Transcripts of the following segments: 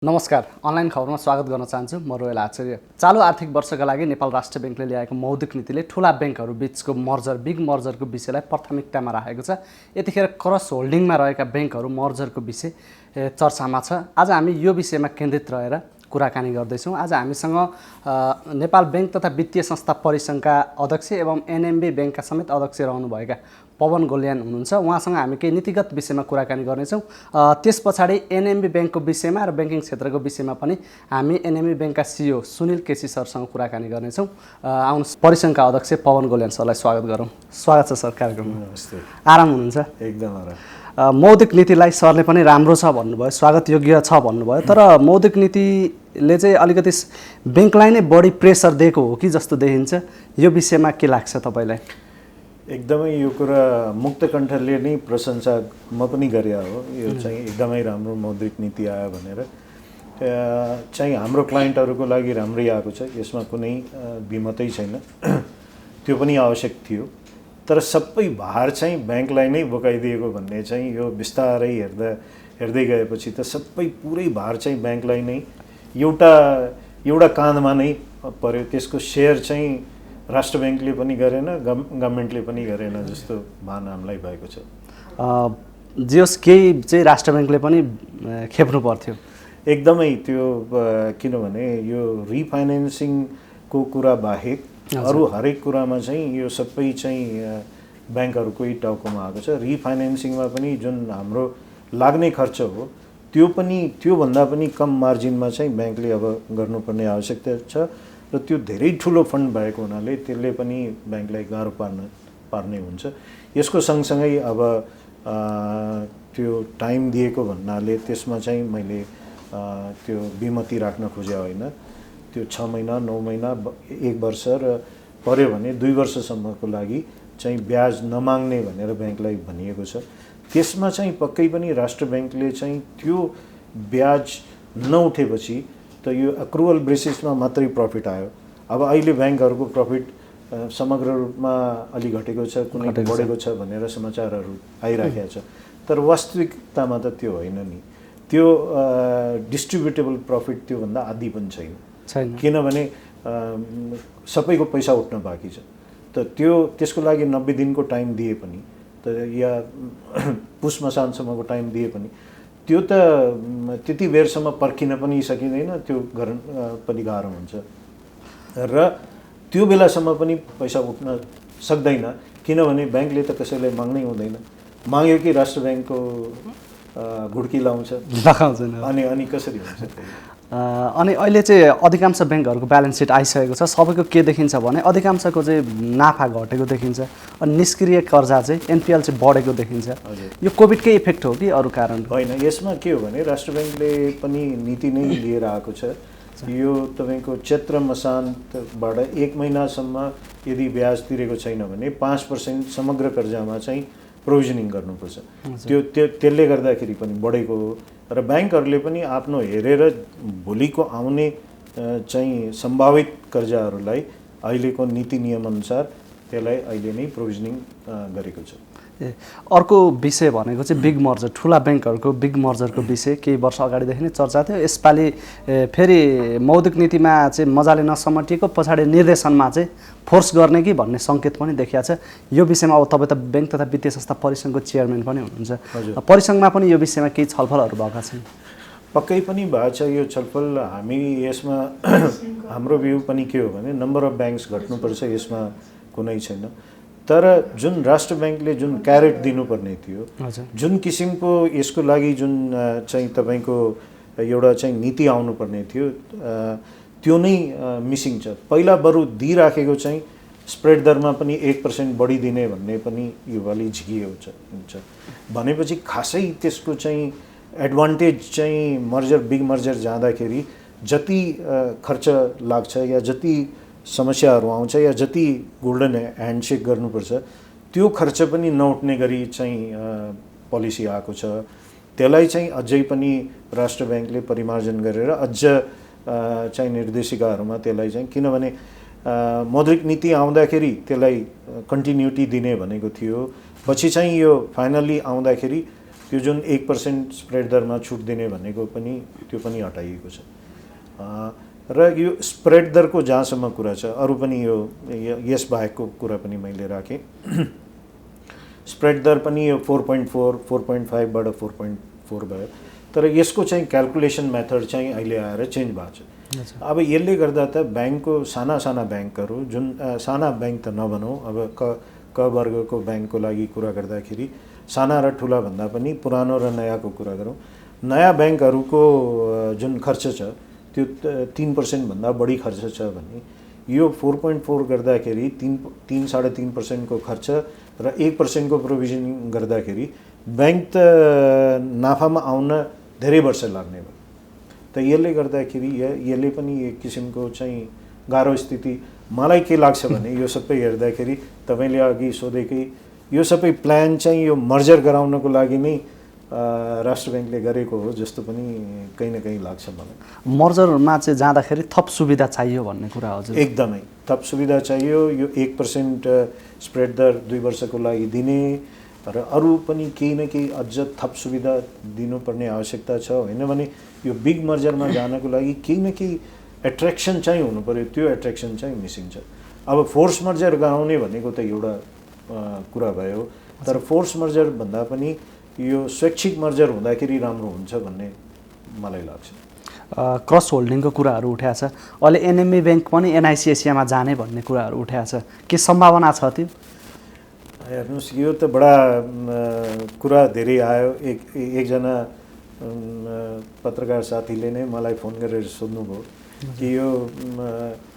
नमस्कार, अनलाइन खबरमा स्वागत गर्न चाहन्छु। म रोयल आचार्य। चालु आर्थिक वर्षका लागि नेपाल राष्ट्र ब्याङ्कले ल्याएको मौद्रिक नीतिले ठूला ब्याङ्कहरू बीचको बिग मर्जरको विषयलाई प्राथमिकतामा राखेको छ। यतिखेर क्रस होल्डिङमा रहेका ब्याङ्कहरू मर्जरको विषय चर्चामा छ। आज हामी यो विषयमा केन्द्रित रहेर कुराकानी गर्दैछौँ। आज हामीसँग नेपाल ब्याङ्क तथा वित्तीय संस्था परिसङ्घका अध्यक्ष एवं एनएमबी ब्याङ्कका समेत अध्यक्ष रहनुभएका पवन गोल्यान हुनुहुन्छ। उहाँसँग हामी केही नीतिगत विषयमा कुराकानी गर्नेछौँ। त्यस पछाडि एनएमबी ब्याङ्कको विषयमा र ब्याङ्किङ क्षेत्रको विषयमा पनि हामी एनएमबी ब्याङ्कका सिइओ सुनिल केसी सरसँग कुराकानी गर्नेछौँ। आउनुहोस्, परिसङ्घका अध्यक्ष पवन गोल्यान सरलाई स्वागत गरौँ। स्वागत छ सर कार्यक्रममा। नमस्ते। आराम हुनुहुन्छ? एकदम आराम। मौद्रिक नीतिलाई सरले पनि राम्रो छ भन्नुभयो, स्वागत योग्य छ भन्नुभयो, तर मौद्रिक नीतिले चाहिँ अलिकति ब्याङ्कलाई नै बढी प्रेसर दिएको हो कि जस्तो देखिन्छ। यो विषयमा के लाग्छ तपाईँलाई? एकदमै यो कुरा मुक्त कण्ठले नै प्रशंसा म पनि गरे हो। यो चाहिँ एकदमै राम्रो मौद्रिक नीति आयो भनेर चाहिँ हाम्रो क्लाइन्टहरूको लागि राम्रै आएको छ। यसमा कुनै विमतै छैन। त्यो पनि आवश्यक थियो, तर सबै भार चाहिँ ब्याङ्कलाई नै बोकाइदिएको भन्ने चाहिँ यो बिस्तारै हेर्दै गएपछि त सबै पुरै भार चाहिँ ब्याङ्कलाई नै एउटा काँधमा नै पर्यो। त्यसको सेयर चाहिँ राष्ट्र ब्याङ्कले पनि गरेन, गभर्मेन्टले पनि गरेन जस्तो भान हामीलाई भएको छ। जियोस् केही चाहिँ राष्ट्र ब्याङ्कले पनि खेप्नु पर्थ्यो एकदमै। त्यो किनभने यो रिफाइनेन्सिङको कुरा बाहेक अरू हरेक कुरामा चाहिँ यो सबै चाहिँ ब्याङ्कहरूकै टाउकोमा आएको छ। रिफाइनेन्सिङमा पनि जुन हाम्रो लाग्ने खर्च हो त्योभन्दा पनि कम मार्जिनमा चाहिँ ब्याङ्कले अब गर्नुपर्ने आवश्यकता छ र त्यो धेरै ठुलो फन्ड भएको हुनाले त्यसले पनि ब्याङ्कलाई गाह्रो पार्ने हुन्छ। यसको सँगसँगै अब त्यो टाइम दिएको भन्नाले त्यसमा चाहिँ मैले त्यो विमति राख्न खोजे होइन। त्यो 6 महिना 9 महिना 1 वर्ष र पर्यो भने 2 वर्षसम्मको लागि चाहिँ ब्याज नमाग्ने भनेर ब्याङ्कलाई भनिएको छ। त्यसमा चाहिँ पक्कै पनि राष्ट्र ब्याङ्कले चाहिँ त्यो ब्याज नउठेपछि त यो अक्रुअल बेसिसमा मात्रै प्रफिट आयो। अब अहिले ब्याङ्कहरूको प्रफिट समग्र रूपमा अलि घटेको छ, कुनै बढेको छ भनेर समाचारहरू आइराखेको छ, तर वास्तविकतामा त त्यो होइन नि। त्यो डिस्ट्रिब्युटेबल प्रफिट त्योभन्दा आधी पनि छैन, किनभने सबैको पैसा उठ्न बाँकी छ। त त्यसको लागि 90 दिनको टाइम दिए पनि त या पुस मसानसम्मको टाइम दिए पनि त्यो त त्यति बेरसम्म पर्खिन पनि सकिँदैन, त्यो गर्न पनि गाह्रो हुन्छ र त्यो बेलासम्म पनि पैसा उठ्न सक्दैन, किनभने ब्याङ्कले त कसैलाई माग्नै हुँदैन। माग्यो कि राष्ट्र ब्याङ्कको घुड्की लाउँछ अनि कसरी हुन्छ? अनि अहिले चाहिँ अधिकांश ब्याङ्कहरूको ब्यालेन्स सिट आइसकेको छ। सबैको के देखिन्छ भने अधिकांशको चाहिँ नाफा घटेको देखिन्छ, अनि निष्क्रिय कर्जा चाहिँ एनपिएल चाहिँ बढेको देखिन्छ। यो कोभिडकै इफेक्ट हो कि अरू कारण होइन? यसमा के हो भने राष्ट्र ब्याङ्कले पनि नीति नै लिएर आएको छ। यो तपाईँको चैत्र मसान्तबाट 1 महिनासम्म यदि ब्याज तिरेको छैन भने 5% समग्र कर्जामा चाहिँ प्रोभिजनिङ गर्नुपर्छ। त्यसले गर्दाखेरि पनि बढेको हो र ब्याङ्कहरूले पनि आफ्नो हेरेर भोलिको आउने चाहिँ सम्भावित कर्जाहरूलाई अहिलेको नीति नियमअनुसार त्यसलाई अहिले नै प्रोभिजनिङ गरेको छ। अर्को विषय भनेको चाहिँ बिग मर्जर, ठुला ब्याङ्कहरूको बिग मर्जरको विषय केही वर्ष अगाडिदेखि नै चर्चा थियो। यसपालि फेरि मौद्रिक नीतिमा चाहिँ मजाले नसमेटिएको, पछाडि निर्देशनमा चाहिँ फोर्स गर्ने कि भन्ने सङ्केत पनि देखिएको छ। यो विषयमा अब तपाईँ त ब्याङ्क तथा वित्तीय संस्था परिसङ्घको चेयरम्यान पनि हुनुहुन्छ, परिसङ्घमा पनि यो विषयमा केही छलफलहरू भएका छन्? पक्कै पनि भएको छ यो छलफल। हामी यसमा हाम्रो भ्यू पनि के हो भने नम्बर अफ ब्याङ्क्स घट्नुपर्छ, यसमा कुनै छैन। तर जुन राष्ट्र ब्याङ्कले जुन क्यारेट दिनुपर्ने थियो, जुन किसिमको यसको लागि जुन चाहिँ तपाईँको एउटा चाहिँ नीति आउनुपर्ने थियो, त्यो नै मिसिङ छ। पहिला बरु दिइराखेको चाहिँ स्प्रेड दरमा पनि 1% बढी दिने भन्ने पनि योपालि झिकिएको हुन्छ भनेपछि खासै त्यसको चाहिँ एडभान्टेज चाहिँ बिग मर्जर जाँदाखेरि जति खर्च लाग्छ या जति समस्याहरू आउँछ या जति गोल्डन ह्यान्डसेक गर्नुपर्छ त्यो खर्च पनि नउठ्ने गरी चाहिँ पोलिसी आएको छ। त्यसलाई चाहिँ अझै पनि राष्ट्र ब्याङ्कले परिमार्जन गरेर अझ चाहिँ निर्देशिकाहरूमा त्यसलाई चाहिँ, किनभने मौद्रिक नीति आउँदाखेरि त्यसलाई कन्टिन्युटी दिने भनेको थियो, पछि चाहिँ यो फाइनली आउँदाखेरि त्यो जुन 1% स्प्रेड दरमा छुट दिने भनेको पनि त्यो पनि हटाइएको छ। र यो स्प्रेड दरको जहाँसम्म कुरा छ, अरू पनि यो यस बाहेकको कुरा पनि मैले राखेँ। स्प्रेड दर पनि यो 4.4 4.5 बाट 4.4 भयो, तर यसको चाहिँ क्याल्कुलेसन मेथड चाहिँ अहिले आएर चेन्ज भएको छ। अब यसले गर्दा त ब्याङ्कको साना साना ब्याङ्कहरू, जुन साना ब्याङ्क त नभनौँ, अब क वर्गको ब्याङ्कको लागि कुरा गर्दाखेरि साना र ठुला भन्दा पनि पुरानो र नयाँको कुरा गरौँ, नयाँ ब्याङ्कहरूको जुन खर्च छ त्यो 3% भन्दा बढी खर्च छ भने यो 4.4 गर्दाखेरि 3-3.5% को खर्च र 1% को प्रोभिजनिङ गर्दाखेरि ब्याङ्क त नाफामा आउन धेरै वर्ष लाग्ने भयो। त यसले गर्दाखेरि यसले पनि एक किसिमको चाहिँ गाह्रो स्थिति। मलाई के लाग्छ भने यो सबै हेर्दाखेरि तपाईँले अघि सोधेकै यो सबै प्लान चाहिँ यो मर्जर गराउनको लागि नै राष्ट्र ब्याङ्कले गरेको हो जस्तो पनि कहीँ न कहीँ लाग्छ मलाई। मर्जरमा चाहिँ जाँदाखेरि थप सुविधा चाहियो भन्ने कुरा हजुर? एकदमै थप सुविधा चाहियो। यो 1% स्प्रेड दर 2 वर्षको लागि दिने र अरू पनि केही न केही अझ थप सुविधा दिनुपर्ने आवश्यकता छ। होइन भने यो बिग मर्जरमा जानको लागि केही न केही एट्र्याक्सन चाहिँ हुनु पर्यो, त्यो एट्र्याक्सन चाहिँ मिसिङ छ। अब फोर्स मर्जर गराउने भनेको त एउटा कुरा भयो, तर फोर्स मर्जर भन्दा पनि यो स्वैच्छिक मर्जर हुँदाखेरि राम्रो हुन्छ भन्ने मलाई लाग्छ। क्रस होल्डिङको कुराहरू उठाएको छ, अहिले एनएमबी ब्याङ्क पनि एनआइसी एसियामा जाने भन्ने कुराहरू उठाएको छ, के सम्भावना छ त्यो? हेर्नुहोस्, यो त बडा कुरा धेरै आयो। एकजना पत्रकार साथीले नै मलाई फोन गरेर सोध्नुभयो कि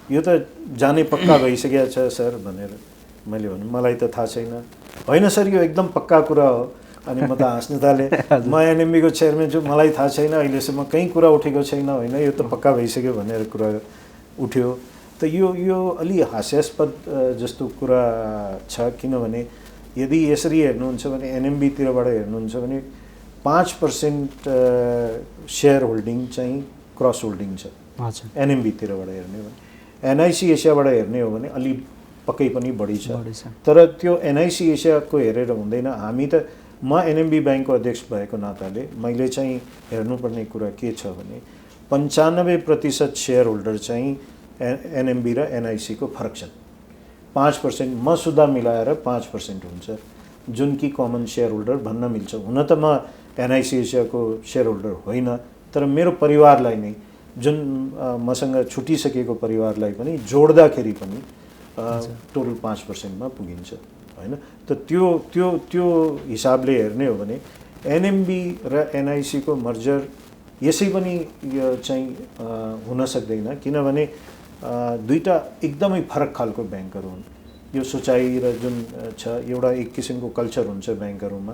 यो त जाने पक्का भइसकेको छ सर भनेर। मैले भने मलाई त थाहा छैन। होइन सर, यो एकदम पक्का कुरा हो। अनि म त हाँस्न थालेँ। म एनएमबीको चेयरम्यान छु, मलाई थाहा छैन, अहिलेसम्म कहीँ कुरा उठेको छैन। होइन, यो त पक्का भइसक्यो भनेर कुरा उठ्यो। त यो अलि हास्यास्पद जस्तो कुरा छ, किनभने यदि यसरी हेर्नुहुन्छ भने एनएमबीतिरबाट हेर्नुहुन्छ भने 5% सेयर होल्डिङ चाहिँ क्रस होल्डिङ छ एनएमबीतिरबाट हेर्ने हो भने। एनआइसी एसियाबाट हेर्ने हो भने अलि पक्कै पनि बढी छ। तर त्यो एनआइसी एसियाको हेरेर हुँदैन। हामी त म एनएमबी ब्याङ्कको अध्यक्ष भएको नाताले मैले चाहिँ हेर्नुपर्ने कुरा के छ भने 95% सेयर होल्डर चाहिँ एनएमबी र एनआइसीको फरक छन्। 5% म सुधा मिलाएर 5% हुन्छ, जुन कि कमन सेयर होल्डर भन्न मिल्छ। हुन त म एनआइसी एसियाको सेयर होल्डर होइन, तर मेरो परिवारलाई नै, जुन मसँग छुटिसकेको परिवारलाई पनि जोड्दाखेरि पनि टोटल 5% मा पुगिन्छ। होइन, त त्यो हिसाबले हेर्ने हो भने एनएमबी र एनआइसीको मर्जर यसै पनि यो चाहिँ हुन सक्दैन, किनभने दुईटा एकदमै फरक खालको ब्याङ्कहरू हुन्। यो सोचाइ र जुन छ एउटा एक किसिमको कल्चर हुन्छ ब्याङ्कहरूमा।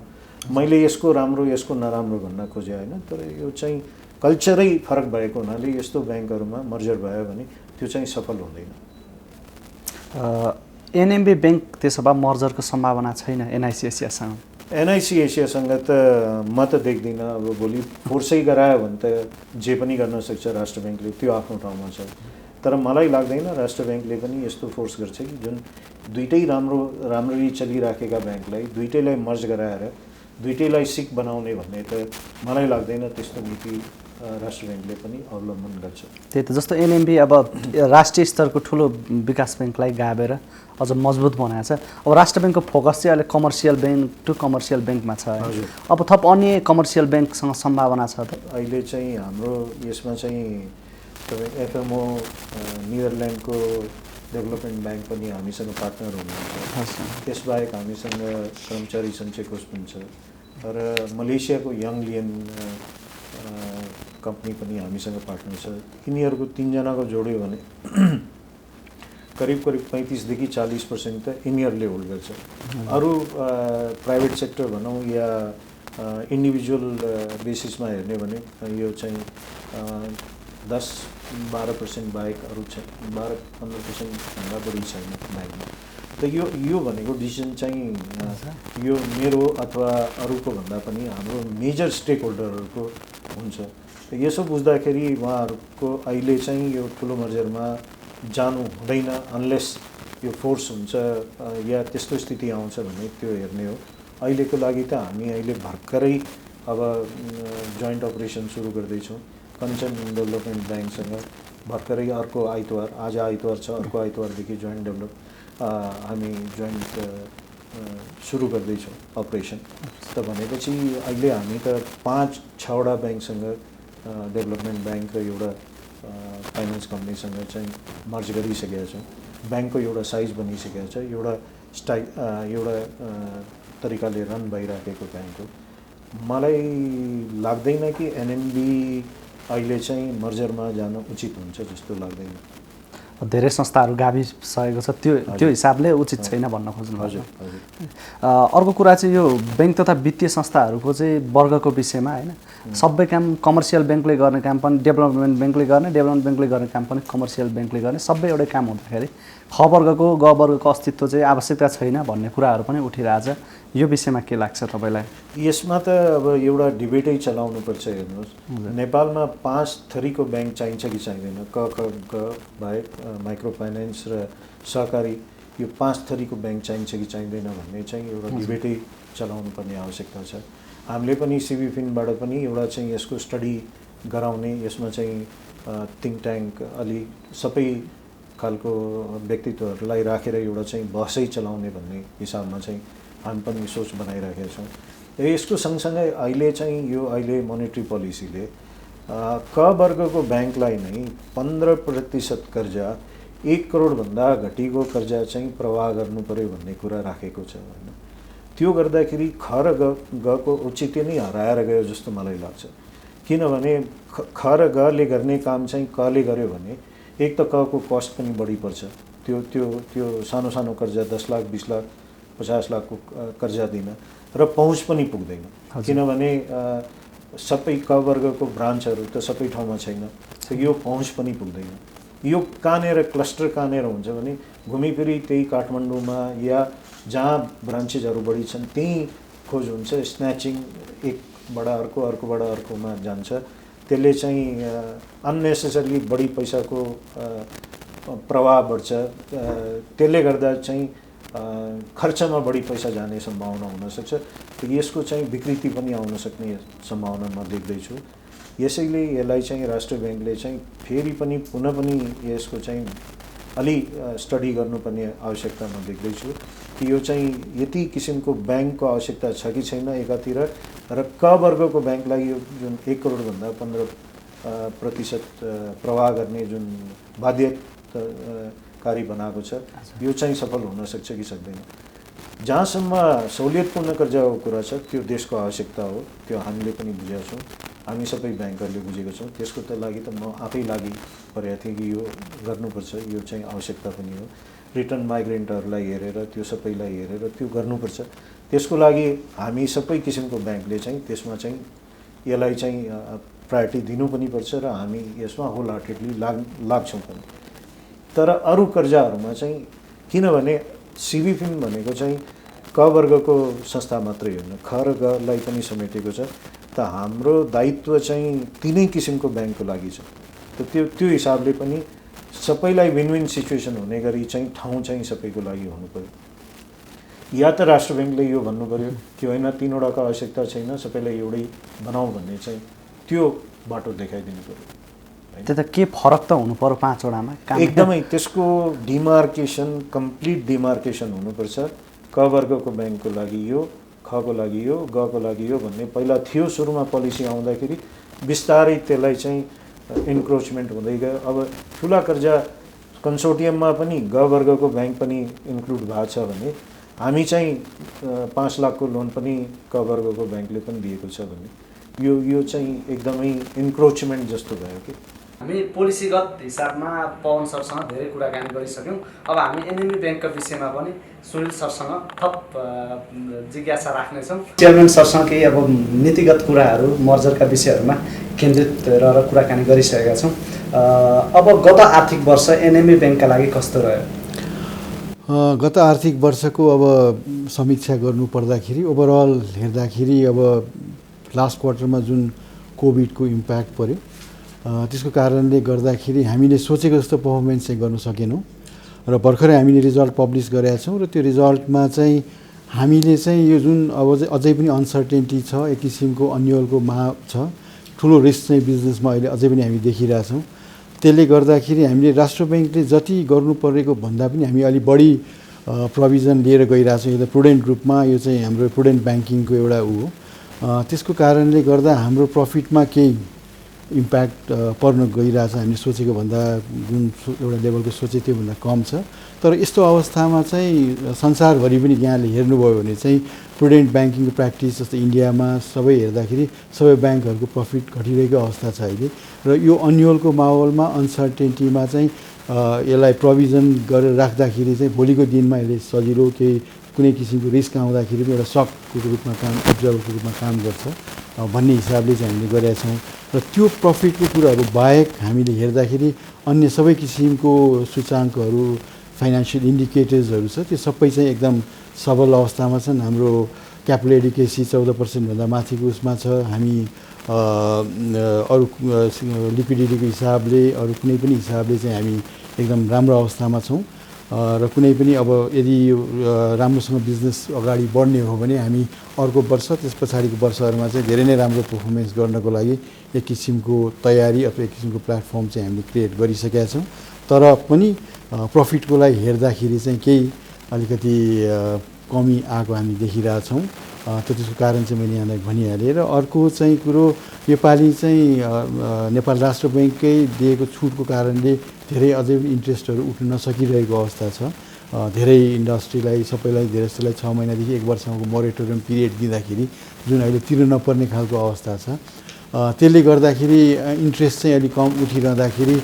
मैले यसको राम्रो यसको नराम्रो भन्न खोजेँ होइन, तर यो चाहिँ कल्चरै फरक भएको हुनाले यस्तो ब्याङ्कहरूमा मर्जर भयो भने त्यो चाहिँ सफल हुँदैन। एनएमबी ब्याङ्क त्यसो भए मर्जरको सम्भावना छैन एनआइसी एसियासँग? एनआइसी एसियासँग त म त देख्दिनँ। अब भोलि फोर्सै गरायो भने त जे पनि गर्न सक्छ राष्ट्र ब्याङ्कले, त्यो आफ्नो ठाउँमा छ। तर मलाई लाग्दैन राष्ट्र ब्याङ्कले पनि यस्तो फोर्स गर्छ कि जुन दुइटै राम्ररी चलिराखेका ब्याङ्कलाई दुइटैलाई मर्ज गराएर दुइटैलाई सिक बनाउने भन्ने त मलाई लाग्दैन त्यस्तो नीति राष्ट्र ब्याङ्कले पनि अवलम्बन गर्छ। त्यही त, जस्तो एनएमबी अब राष्ट्रिय स्तरको ठुलो विकास ब्याङ्कलाई गाभेर अझ मजबुत बनाएको छ। अब राष्ट्र ब्याङ्कको फोकस चाहिँ अहिले कमर्सियल ब्याङ्क टु कमर्सियल ब्याङ्कमा छ। अब थप अन्य कमर्सियल ब्याङ्कसँग सम्भावना छ त? अहिले चाहिँ हाम्रो यसमा चाहिँ एफएमओ नेदरल्यान्डको डेभलपमेन्ट ब्याङ्क पनि हामीसँग पार्टनर हुनुहुन्छ। त्यसबाहेक हामीसँग कर्मचारी सञ्चय कोष पनि छ र मलेसियाको यङ लियन कम्पनी पनि हामीसँग पार्टनर छ। यिनीहरूको 3 जनाको जोड्यो भने करिब 35 देखि 40% त यिनीहरूले होल्ड गर्छ। अरू प्राइभेट सेक्टर भनौँ या इन्डिभिजुअल बेसिसमा हेर्ने भने यो चाहिँ 10-12% बाहेक अरू छ 12-15% भन्दा बढी छैन ब्याङ्कमा। त यो भनेको डिसिजन चाहिँ यो मेरो अथवा अरूको भन्दा पनि हाम्रो मेजर स्टेक होल्डरहरूको हुन्छ। त यसो बुझ्दाखेरि उहाँहरूको अहिले चाहिँ यो ठुलो मर्जरमा जानु हुँदैन अनलेस यो फोर्स हुन्छ या त्यस्तो स्थिति आउँछ भने त्यो हेर्ने हो। अहिलेको लागि त हामी अहिले भर्खरै अब जोइन्ट अपरेसन सुरु गर्दैछौँ कञ्चन डेभलपमेन्ट ब्याङ्कसँग भर्खरै अर्को आइतबार आज आइतबार छ अर्को आइतबारदेखि हामी जोइन्ट सुरु गर्दैछौँ अपरेसन। त भनेपछि अहिले हामी त 5-6वटा ब्याङ्कसँग डेभलपमेन्ट ब्याङ्क र एउटा फाइनेन्स कम्पनीसँग चाहिँ मर्ज गरिसकेका छौँ। ब्याङ्कको एउटा साइज बनिसकेको छ, एउटा तरिकाले रन भइराखेको ब्याङ्क हो। मलाई लाग्दैन कि एनएमबी अहिले चाहिँ मर्जरमा जान उचित हुन्छ जस्तो लाग्दैन। धेरै संस्थाहरू गाभिसकेको छ, त्यो हिसाबले उचित छैन भन्न खोज्नु। हजुर। अर्को कुरा चाहिँ यो ब्याङ्क तथा वित्तीय संस्थाहरूको चाहिँ वर्गको विषयमा होइन, सबै काम कमर्सियल ब्याङ्कले गर्ने काम पनि डेभलपमेन्ट ब्याङ्कले गर्ने, डेभलपमेन्ट ब्याङ्कले गर्ने काम पनि कमर्सियल ब्याङ्कले गर्ने, सबै एउटै काम हुँदाखेरि ख वर्गको ग वर्गको अस्तित्व चाहिँ आवश्यकता छैन भन्ने कुराहरू पनि उठिरहेछ। यो विषयमा के लाग्छ तपाईँलाई? यसमा त अब एउटा डिबेटै चलाउनुपर्छ। हेर्नुहोस्, नेपालमा 5 थरीको ब्याङ्क चाहिन्छ कि चाहिँदैन, क ख ग बाहेक माइक्रो फाइनेन्स र सहकारी, यो 5 थरीको ब्याङ्क चाहिन्छ कि चाहिँदैन भन्ने चाहिँ एउटा डिबेटै चलाउनु पर्ने आवश्यकता छ। हामीले पनि सिबिफिनबाट पनि एउटा चाहिँ यसको स्टडी गराउने, यसमा चाहिँ थिङ्क ट्याङ्क अलि सबै खालको व्यक्तित्वहरूलाई राखेर एउटा चाहिँ बहसै चलाउने भन्ने हिसाबमा चाहिँ हामी पनि सोच बनाइरहेका छौँ। यसको सँगसँगै अहिले चाहिँ यो अहिले मोनेटरी पोलिसीले क वर्गको ब्याङ्कलाई नै 15% कर्जा, 1 करोडभन्दा घटीको कर्जा चाहिँ प्रवाह गर्नु पर्यो भन्ने कुरा राखेको छ होइन। त्यो गर्दाखेरि ख र गको औचित्य नै हराएर गयो जस्तो मलाई लाग्छ। किनभने ख र गले गर्ने काम चाहिँ कले गर्यो भने एक त कको कस्ट पनि बढी पर्छ, त्यो सानो सानो कर्जा 10 लाख 20 लाख 50 लाखको कर्जा दिन र पहुँच पनि पुग्दैन। किनभने सबै क वर्गको ब्रान्चहरू त सबै ठाउँमा छैन, त यो पहुँच पनि पुग्दैन। यो कहाँनिर क्लस्टर कहाँनिर हुन्छ भने घुमिफिरी त्यही काठमाडौँमा या जहाँ ब्रान्चेसहरू बढी छन् त्यहीँ खोज हुन्छ। स्न्याचिङ एकबाट अर्को, अर्कोबाट अर्कोमा जान्छ। त्यसले चाहिँ अननेसेसरली बढी पैसाको प्रवाह बढ्छ। त्यसले गर्दा चाहिँ खर्चमा बढी पैसा जाने सम्भावना हुनसक्छ। यसको चाहिँ विकृति पनि आउन सक्ने सम्भावना म देख्दैछु। यसैले यसलाई चाहिँ राष्ट्र ब्याङ्कले चाहिँ फेरि पनि पुनः पनि यसको चाहिँ अलि स्टडी गर्नुपर्ने आवश्यकता म देख्दैछु कि यो चाहिँ यति किसिमको ब्याङ्कको आवश्यकता छ कि छैन एकातिर, र क वर्गको ब्याङ्कलाई यो जुन 1 करोडभन्दा 15% प्रवाह गर्ने जुन बाध्यकारी बनाएको छ यो चाहिँ सफल हुन सक्छ कि सक्दैन। जहाँसम्म सहुलियतपूर्ण कर्जाको कुरा छ त्यो देशको आवश्यकता हो, त्यो हामीले पनि बुझेका छौँ, हामी सबै ब्याङ्कहरूले बुझेको छौँ। त्यसको त लागि त म आफै लागि परेको थिएँ कि यो गर्नुपर्छ, यो चाहिँ आवश्यकता पनि हो। रिटर्न माइग्रेन्टहरूलाई हेरेर त्यो सबैलाई हेरेर त्यो गर्नुपर्छ। त्यसको लागि हामी सबै किसिमको ब्याङ्कले चाहिँ त्यसमा चाहिँ यसलाई चाहिँ प्रायोरिटी दिनु पनि पर्छ र हामी यसमा होल हार्टेडली लाग्छौँ पनि। तर अरू कर्जाहरूमा चाहिँ किनभने सिबिफिन भनेको चाहिँ क वर्गको संस्था मात्रै होइन, ख र गलाई पनि समेटेको छ। त हाम्रो दायित्व चाहिँ तिनै किसिमको ब्याङ्कको लागि छ। त त्यो हिसाबले पनि सबैलाई विन विन सिचुएसन हुने गरी चाहिँ ठाउँ चाहिँ सबैको लागि हुनु पर्यो। या त राष्ट्र ब्याङ्कले यो भन्नु पर्यो कि होइन 3वटाको आवश्यकता छैन, सबैलाई एउटै बनाऊ भन्ने चाहिँ त्यो बाटो देखाइदिनु पर्यो। त्यो त के फरक त हुनु पर्यो 5वटामा? एकदमै त्यसको डिमार्केसन, कम्प्लिट डिमार्केसन हुनुपर्छ। क वर्गको ब्याङ्कको लागि यो, खको लागि यो, गको लागि यो भन्ने पहिला थियो सुरुमा पोलिसी आउँदाखेरि, बिस्तारै त्यसलाई चाहिँ इन्क्रोचमेन्ट हुँदै गयो। अब ठुला कर्जा कन्सोर्टियममा पनि ग वर्गको ब्याङ्क पनि इन्क्लुड भएको छ भने हामी चाहिँ 5 लाखको लोन पनि क वर्गको ब्याङ्कले पनि दिएको छ भने यो चाहिँ एकदमै इन्क्रोचमेन्ट जस्तो भयो कि। हामी पोलिसीगत हिसाबमा पवन सरसँग धेरै कुराकानी गरिसक्यौँ। अब हामी एनएमबी ब्याङ्कका विषयमा पनि सुनिल सरसँग थप जिज्ञासा राख्नेछौँ। चेयरम्यान सरसँग केही अब नीतिगत कुराहरू मर्जरका विषयहरूमा केन्द्रित रहेर कुराकानी गरिसकेका छौँ। अब गत आर्थिक वर्ष एनएमबी ब्याङ्कका लागि कस्तो रह्यो? गत आर्थिक वर्षको अब समीक्षा गर्नु पर्दाखेरि ओभरअल हेर्दाखेरि अब लास्ट क्वार्टरमा जुन कोभिडको इम्प्याक्ट पर्यो त्यसको कारणले गर्दाखेरि हामीले सोचेको जस्तो पर्फर्मेन्स चाहिँ गर्न सकेनौँ र भर्खरै हामीले रिजल्ट पब्लिस गरेका छौँ र त्यो रिजल्टमा चाहिँ हामीले चाहिँ यो जुन अब चाहिँ अझै पनि अनसर्टेन्टी छ, एक किसिमको अन्यलको माग छ, ठुलो रिस्क चाहिँ बिजनेसमा अहिले अझै पनि हामी देखिरहेछौँ। त्यसले गर्दाखेरि हामीले राष्ट्र ब्याङ्कले जति गर्नु परेको भन्दा पनि हामी अलि बढी प्रोभिजन लिएर गइरहेछौँ। यो त प्रुडेन्ट रूपमा, यो चाहिँ हाम्रो प्रुडेन्ट ब्याङ्किङको एउटा हो। त्यसको कारणले गर्दा हाम्रो प्रफिटमा केही इम्प्याक्ट पर्न गइरहेछ। हामीले सोचेको भन्दा जुन एउटा लेभलको सोचे त्योभन्दा कम छ। तर यस्तो अवस्थामा चाहिँ संसारभरि पनि यहाँले हेर्नुभयो भने चाहिँ प्रुडेन्ट ब्याङ्किङको प्र्याक्टिस जस्तो इन्डियामा सबै हेर्दाखेरि सबै ब्याङ्कहरूको प्रफिट घटिरहेको अवस्था छ अहिले। र यो अन्यलको माहौलमा अनसर्टेन्टीमा चाहिँ यसलाई प्रोभिजन गरेर राख्दाखेरि चाहिँ भोलिको दिनमा यसले सजिलो केही कुनै किसिमको रिस्क आउँदाखेरि पनि एउटा सकको रूपमा काम, अब्जर्भरको रूपमा काम गर्छ भन्ने हिसाबले चाहिँ हामीले गरेका छौँ। र त्यो प्रफिटको कुराहरू बाहेक हामीले हेर्दाखेरि अन्य सबै किसिमको सूचाङ्कहरू, फाइनेन्सियल इन्डिकेटर्सहरू छ, त्यो सबै चाहिँ एकदम सबल अवस्थामा छन्। हाम्रो क्यापिटल एडिकेसी 14% भन्दा माथिको उसमा छ। हामी अरू लिक्विडिटीको हिसाबले, अरू कुनै पनि हिसाबले चाहिँ हामी एकदम राम्रो अवस्थामा छौँ। र कुनै पनि अब यदि यो राम्रोसँग बिजनेस अगाडि बढ्ने हो भने हामी अर्को वर्ष, त्यस पछाडिको वर्षहरूमा चाहिँ धेरै नै राम्रो पर्फर्मेन्स गर्नको लागि एक किसिमको तयारी अथवा एक किसिमको प्लेटफर्म चाहिँ हामीले क्रिएट गरिसकेका छौँ। तर पनि प्रफिटको लागि हेर्दाखेरि चाहिँ केही अलिकति कमी आएको हामी देखिरहेछौँ। त्यसको कारण चाहिँ मैले यहाँलाई भनिहालेँ। र अर्को चाहिँ कुरो, योपालि चाहिँ नेपाल राष्ट्र ब्याङ्ककै दिएको छुटको कारणले धेरै अझै पनि इन्ट्रेस्टहरू उठ्न नसकिरहेको अवस्था छ। धेरै इन्डस्ट्रीलाई, सबैलाई, धेरै जस्तोलाई 6 महिनादेखि 1 वर्षको मोरेटोरियम पिरियड दिँदाखेरि जुन अहिले तिर्न नपर्ने खालको अवस्था छ। त्यसले गर्दाखेरि इन्ट्रेस्ट चाहिँ अलिक कम उठिरहँदाखेरि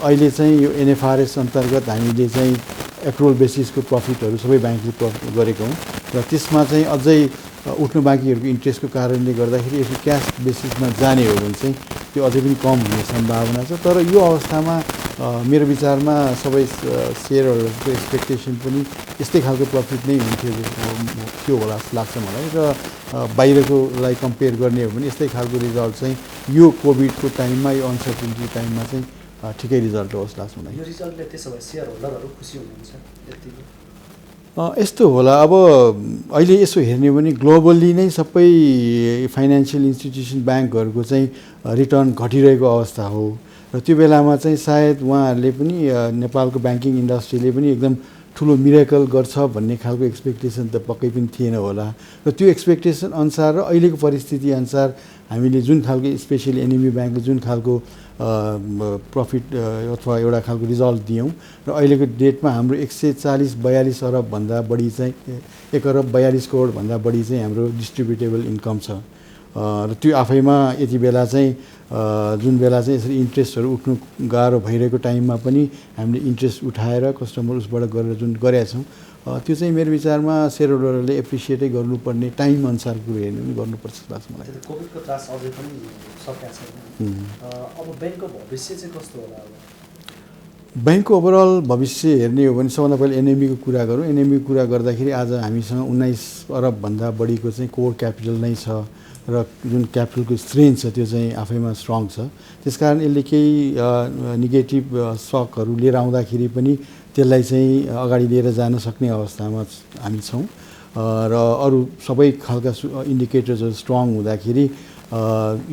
अहिले चाहिँ यो एनएफआरएस अन्तर्गत हामीले चाहिँ एक्रुअल बेसिसको प्रफिटहरू सबै ब्याङ्कले गरेको हौँ। र त्यसमा चाहिँ अझै उठ्नु बाँकीहरूको इन्ट्रेस्टको कारणले गर्दाखेरि यसो क्यास बेसिसमा जाने हो भने चाहिँ त्यो अझै पनि कम हुने सम्भावना छ। तर यो अवस्थामा मेरो विचारमा सबै सेयर होल्डरको एक्सपेक्टेसन पनि यस्तै खालको प्रफिट नै थियो होला जस्तो लाग्छ मलाई। र बाहिरकोलाई कम्पेयर गर्ने हो भने यस्तै खालको रिजल्ट चाहिँ यो कोभिडको टाइममा, यो अनसर्टेन्टी टाइममा चाहिँ ठिकै रिजल्ट होस् लाग्छ मलाई। यो रिजल्टले त्यसो भए सेयर होल्डरहरू खुसी हुनुहुन्छ यतिको? यस्तो होला। अब अहिले यसो हेर्ने हो भने ग्लोबल्ली नै सबै फाइनेन्सियल इन्स्टिट्युसन ब्याङ्कहरूको चाहिँ रिटर्न घटिरहेको अवस्था हो। र त्यो बेलामा चाहिँ सायद उहाँहरूले पनि, नेपालको ब्याङ्किङ इन्डस्ट्रीले पनि एकदम ठुलो मिरेकल गर्छ भन्ने खालको एक्सपेक्टेसन त पक्कै पनि थिएन होला। र त्यो एक्सपेक्टेसन अनुसार र अहिलेको परिस्थिति अनुसार हामीले जुन खालको, स्पेसली एनएमबी ब्याङ्कले जुन खालको प्रफिट अथवा एउटा खालको रिजल्ट दियौँ, र अहिलेको डेटमा हाम्रो 140-42 अरब भन्दा बढी चाहिँ 1 अरब 42 करोड भन्दा बढी चाहिँ हाम्रो डिस्ट्रिब्युटेबल इन्कम छ। र त्यो आफैमा यति बेला चाहिँ जुन बेला चाहिँ यसरी इन्ट्रेस्टहरू उठ्नु गाह्रो भइरहेको टाइममा पनि हामीले इन्ट्रेस्ट उठाएर कस्टमर उसबाट गरेर जुन गरेका छौँ, त्यो चाहिँ मेरो विचारमा सेयर होल्डरहरूले एप्रिसिएटै गर्नुपर्ने टाइम अनुसार कुरो हेर्नु पनि गर्नुपर्छ लाग्छ मलाई। कोभिडको त्रास अझै पनि सकिएको छैन। अब ब्याङ्कको भविष्य चाहिँ कस्तो होला? ब्याङ्कको ओभरअल भविष्य हेर्ने हो भने सबभन्दा पहिला एनएमबीको कुरा गरौँ। एनएमबीको कुरा गर्दाखेरि आज हामीसँग 19 अरब भन्दा बढीको चाहिँ कोर क्यापिटल नै छ। र जुन क्यापिटलको स्ट्रेन्थ छ त्यो चाहिँ आफैमा स्ट्रङ छ। त्यसकारण यसले केही नेगेटिभ सकहरू लिएर आउँदाखेरि पनि त्यसलाई चाहिँ अगाडि लिएर जान सक्ने अवस्थामा हामी छौँ। र अरू सबै खालका इन्डिकेटर्सहरू स्ट्रङ हुँदाखेरि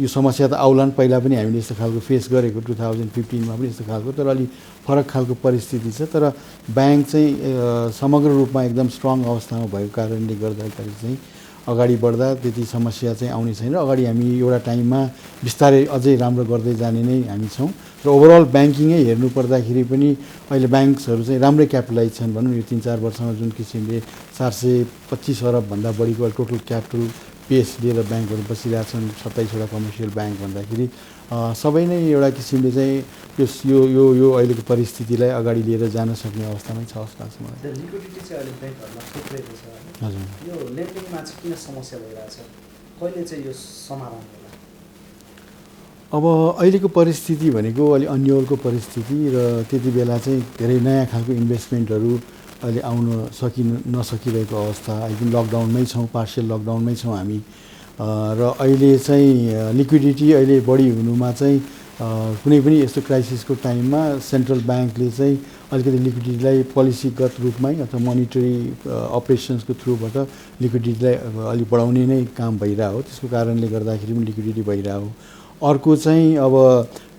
यो समस्या त आउलान्। पहिला पनि हामीले यस्तो खालको फेस गरेको 2015मा पनि यस्तो खालको, तर अलि फरक खालको परिस्थिति छ। तर ब्याङ्क चाहिँ समग्र रूपमा एकदम स्ट्रङ अवस्थामा भएको कारणले गर्दाखेरि चाहिँ अगाडि बढ्दा त्यति समस्या चाहिँ आउने छैन। अगाडि हामी एउटा टाइममा बिस्तारै अझै राम्रो गर्दै जाने नै हामी छौँ। र ओभरअल ब्याङ्किङै हेर्नु पर्दाखेरि पनि अहिले ब्याङ्क्सहरू चाहिँ राम्रै क्यापिटलाइज छन् भनौँ। यो 3-4 वर्षमा जुन किसिमले 425 अरब भन्दा बढीको टोटल क्यापिटल पेस लिएर ब्याङ्कहरू बसिरहेछन्, 27वटा कमर्सियल ब्याङ्क भन्दाखेरि सबै नै एउटा किसिमले चाहिँ यो यो यो अहिलेको परिस्थितिलाई अगाडि लिएर जान सक्ने अवस्थामै छ जस्तो लाग्छ मलाई। लिक्विडिटी चाहिँ अहिले ब्याङ्कहरूमा थुप्रेको छ। हजुर, यो लेन्डिङमा चाहिँ किन समस्या भइरहेछ? कहिले चाहिँ यो समाधान होला? अब अहिलेको परिस्थिति भनेको अलि अन्यलको परिस्थिति, र त्यति बेला चाहिँ धेरै नयाँ खालको इन्भेस्टमेन्टहरू अहिले आउन नसकिरहेको अवस्था। अहिले लकडाउनमै छौँ, पार्सियल लकडाउनमै छौँ हामी। र अहिले चाहिँ लिक्विडिटी अहिले बढी हुनुमा चाहिँ कुनै पनि यस्तो क्राइसिसको टाइममा सेन्ट्रल ब्याङ्कले चाहिँ अलिकति लिक्विडिटीलाई पोलिसीगत रूपमै अथवा मोनिटरी अपरेसन्सको थ्रुबाट लिक्विडिटीलाई अलिक बढाउने नै काम भइरहेको हो। त्यसको कारणले गर्दाखेरि पनि लिक्विडिटी भइरहेको हो। अर्को चाहिँ अब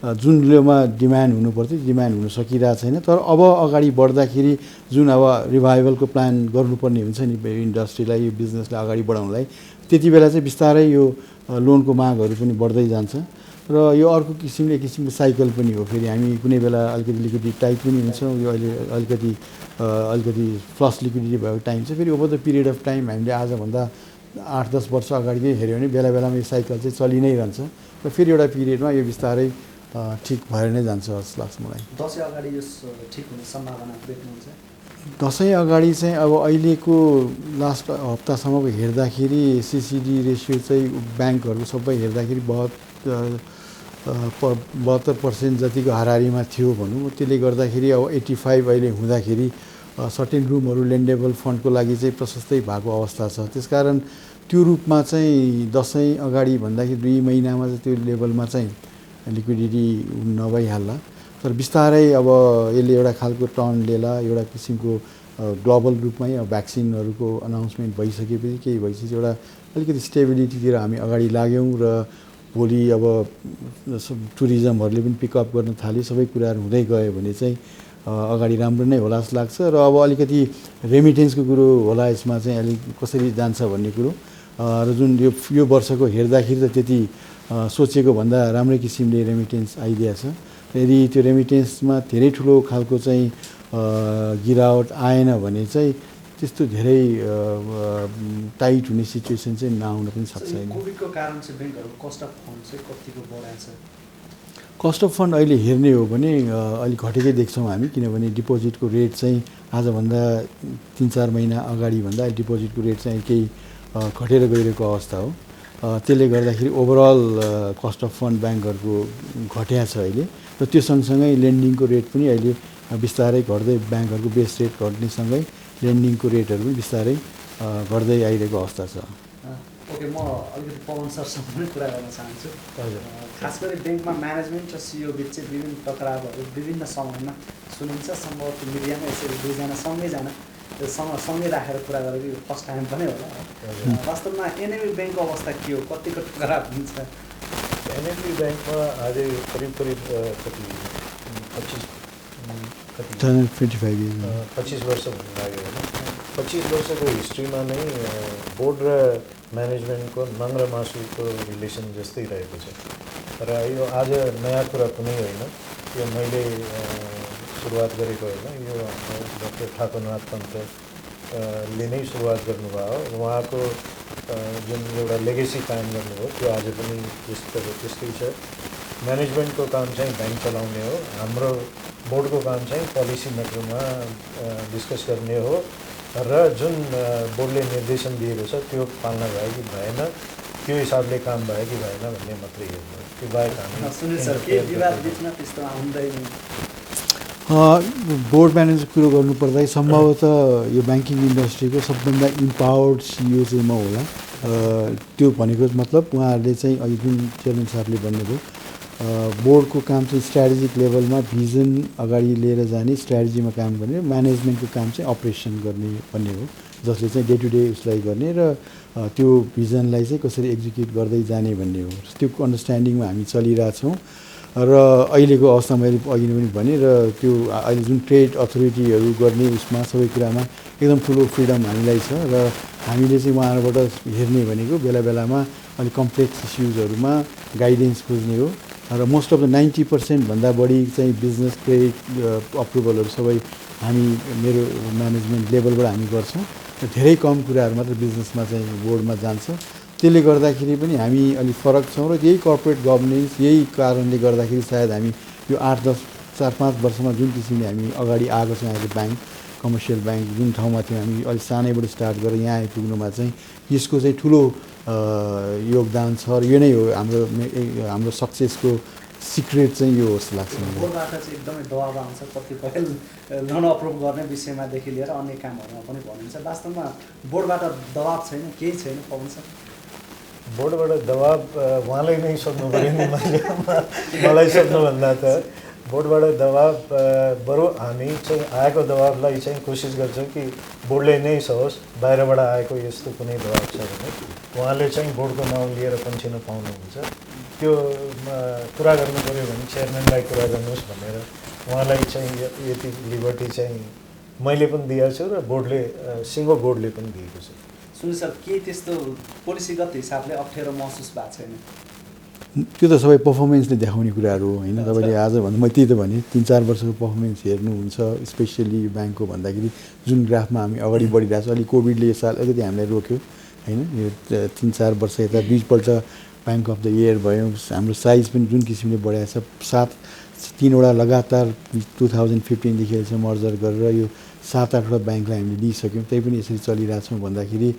जुन लेभलमा डिमान्ड हुनुपर्थ्यो डिमान्ड हुन सकिरहेको छैन। तर अब अगाडि बढ्दाखेरि जुन अब रिभाइभलको प्लान गर्नुपर्ने हुन्छ नि इन्डस्ट्रीलाई यो बिजनेसलाई अगाडि बढाउनलाई, त्यति बेला चाहिँ बिस्तारै यो लोनको मागहरू पनि बढ्दै जान्छ र यो अर्को किसिमले किसिमको साइकल पनि हो। फेरि हामी कुनै बेला अलिकति लिक्विडिटी टाइट पनि हुन्छौँ, यो अहिले अलिकति फ्लस लिक्विडिटी भएको टाइम चाहिँ फेरि over the period of time हामीले आजभन्दा 8-10 वर्ष अगाडिकै हेऱ्यो भने बेला बेलामा यो साइकल चाहिँ चलि नै रहन्छ र फेरि एउटा पिरियडमा यो बिस्तारै ठिक भएर नै जान्छ जस्तो लाग्छ मलाई। दसैँ अगाडि यो ठिक हुने सम्भावना देख्नुहुन्छ? दसैँ अगाडि चाहिँ अब अहिलेको लास्ट हप्तासम्मको हेर्दाखेरि सिसिडी रेसियो चाहिँ ब्याङ्कहरू सबै हेर्दाखेरि 72% जतिको हाराहारीमा थियो भनौँ। त्यसले गर्दाखेरि अब 85 अहिले हुँदाखेरि सर्टेन रुमहरू लेन्डेबल फन्डको लागि चाहिँ प्रशस्तै भएको अवस्था छ। त्यसकारण त्यो रूपमा चाहिँ दसैँ अगाडि भन्दाखेरि 2 महिनामा चाहिँ त्यो लेभलमा चाहिँ लिक्विडिटी नभइहाल्ला। तर बिस्तारै अब यसले एउटा खालको टर्न लिएला, एउटा किसिमको ग्लोबल रूपमै अब भ्याक्सिनहरूको अनाउन्समेन्ट भइसकेपछि केही भइसकेपछि एउटा अलिकति स्टेबिलिटीतिर हामी अगाडि लाग्यौँ र भोलि अब टुरिज्महरूले पनि पिकअप गर्न थाल्यो, सबै कुराहरू हुँदै गयो भने चाहिँ अगाडि राम्रो नै होला जस्तो लाग्छ। र अब अलिकति रेमिटेन्सको कुरो होला यसमा चाहिँ अलिक कसरी जान्छ भन्ने कुरो र जुन यो वर्षको हेर्दाखेरि त त्यति सोचेको भन्दा राम्रै किसिमले रेमिटेन्स आइदिएको छ। यदि त्यो रेमिटेन्समा धेरै ठुलो खालको चाहिँ गिरावट आएन भने चाहिँ त्यस्तो धेरै टाइट हुने सिचुएसन चाहिँ नआउन पनि सक्छ। कोभिडको कारण चाहिँ ब्याङ्कहरूको कस्ट अफ फन्ड चाहिँ कतिको बढाएको छ? कस्ट अफ फन्ड अहिले हेर्ने हो भने अलिक घटेकै देख्छौँ हामी, किनभने डिपोजिटको रेट चाहिँ आजभन्दा 3-4 महिना अगाडिभन्दा डिपोजिटको रेट चाहिँ केही घटेर गइरहेको अवस्था हो। त्यसले गर्दाखेरि ओभरअल कस्ट अफ फन्ड ब्याङ्कहरूको घट्या छ अहिले र त्यो सँगसँगै लेन्डिङको रेट पनि अहिले बिस्तारै घट्दै ब्याङ्कहरूको बेस रेट घट्नेसँगै लेन्डिङको रेटहरू पनि बिस्तारै घट्दै आइरहेको अवस्था छ। ओके, म अलिकति पवन सरसँग पनि कुरा गर्न चाहन्छु। हजुर, खास गरी ब्याङ्कमा म्यानेजमेन्ट र सिइओ बिच चाहिँ विभिन्न टकरावहरू विभिन्न समयमा सुनिन्छ। सम्भवतः मिडियामा यसरी दुईजना सँगै राखेर कुरा गरेको यो फर्स्ट टाइम पनि होला। वास्तवमा एनएबी ब्याङ्कको अवस्था के हो, कतिको टकराव हुन्छ? एनएबी ब्याङ्कमा अझै करिब 25 वर्ष हुन लाग्यो होइन। 25 वर्षको हिस्ट्रीमा नै बोर्ड र म्यानेजमेन्टको नङ र मासुको रिलेसन जस्तै रहेको छ। र यो आज नयाँ कुरा कुनै होइन, यो मैले सुरुवात गरेको होइन, यो डाक्टर ठाकुरनाथ पन्तले नै सुरुवात गर्नुभयो। उहाँको जुन एउटा लेगेसी कायम गर्नुभयो त्यो आज पनि त्यस्तै छ। म्यानेजमेन्टको काम चाहिँ ब्याङ्क चलाउने हो, हाम्रो बोर्डको काम चाहिँ पोलिसी मेटरमा डिस्कस गर्ने हो र जुन बोर्डले निर्देशन दिएको छ त्यो पालना भयो कि भएन, त्यो हिसाबले काम भयो कि भएन भन्ने मात्रै हो। त्यो बाहेक बोर्ड म्यानेजर कुरो गर्नुपर्दा सम्भवतः यो ब्याङ्किङ इन्डस्ट्रीको सबभन्दा इम्पावर्ड सिइओ चाहिँ म होला। त्यो भनेको मतलब उहाँहरूले चाहिँ अहिले जुन चेयरम्यान साहबले भन्नुभयो बोर्डको काम चाहिँ स्ट्राटेजिक लेभलमा भिजन अगाडि लिएर जाने, स्ट्राटेजीमा काम गर्ने, म्यानेजमेन्टको काम चाहिँ अपरेसन गर्ने भन्ने हो, जसले चाहिँ डे टु डे उसलाई गर्ने र त्यो भिजनलाई चाहिँ कसरी एक्जिक्युट गर्दै जाने भन्ने हो। त्यो अन्डरस्ट्यान्डिङमा हामी चलिरहेछौँ र अहिलेको अवस्था मैले अघि पनि भने र त्यो अहिले जुन ट्रेड अथोरिटीहरू गर्ने उसमा सबै कुरामा एकदम ठुलो फ्रिडम हामीलाई छ र हामीले चाहिँ उहाँहरूबाट हेर्ने भनेको बेला बेलामा अलिक कम्प्लेक्स इस्युजहरूमा गाइडेन्स खोज्ने हो र मोस्ट अफ द 90% भन्दा बढी चाहिँ बिजनेस क्रेडिट अप्रुभलहरू सबै हामी मेरो म्यानेजमेन्ट लेभलबाट हामी गर्छौँ र धेरै कम कुराहरू मात्र बिजनेसमा चाहिँ बोर्डमा जान्छ। त्यसले गर्दाखेरि पनि हामी अलिक फरक छौँ र यही कर्पोरेट गभर्नेन्स यही कारणले गर्दाखेरि सायद हामी यो 4-5 वर्षमा जुन किसिमले हामी अगाडि आएको छौँ as a bank, commercial bank जुन ठाउँमा थियो हामी अलिक सानैबाट स्टार्ट गरेर यहाँ आइपुग्नुमा चाहिँ यसको चाहिँ ठुलो योगदान छ र यो नै हो हाम्रो सक्सेसको सिक्रेट चाहिँ यो जस्तो लाग्छ। बोर्डबाट चाहिँ एकदमै दबाब आउँछ, कतिपय लोन अप्रुभ गर्ने विषयमादेखि लिएर अन्य कामहरूमा पनि भनिन्छ। वास्तवमा बोर्डबाट दबाब छैन, केही छैन पवन सर? बोर्डबाट दबाब उहाँलाई नै सोध्नु पऱ्यो नि मलाई सोध्नुभन्दा त बोर्डबाट दबाब बरु हामी चाहिँ आएको दबाबलाई चाहिँ कोसिस गर्छौँ कि बोर्डले नै सहोस्, बाहिरबाट आएको यस्तो कुनै दबाब छ भने उहाँले चाहिँ बोर्डको नाउँ लिएर पन्छिन पाउनुहुन्छ। त्यो कुरा गर्नु पऱ्यो भने चेयरम्यानलाई कुरा गर्नुहोस् भनेर उहाँलाई चाहिँ यति लिबर्टी चाहिँ मैले पनि दिएको छु र बोर्डले सिङ्गो बोर्डले पनि दिएको छ। सुनिल सर, के त्यस्तो पोलिसीगत हिसाबले अप्ठ्यारो महसुस भएको छैन? त्यो त सबै पर्फर्मेन्सले देखाउने कुराहरू हो होइन। तपाईँले आज भन्दा मैले त्यही त भने 3-4 वर्षको पर्फर्मेन्स हेर्नुहुन्छ, स्पेसली ब्याङ्कको भन्दाखेरि जुन ग्राफमा हामी अगाडि बढिरहेको छ। अलि कोभिडले यो साल अलिकति हामीलाई रोक्यो होइन। यो 3-4 वर्ष यता 20पल्ट ब्याङ्क अफ द इयर भयो। हाम्रो साइज पनि जुन किसिमले बढाएको छ, 3वटा लगातार 2015देखि अहिलेसम्म मर्जर गरेर यो 7-8वटा ब्याङ्कलाई हामीले दिइसक्यौँ। त्यही पनि यसरी चलिरहेछौँ भन्दाखेरि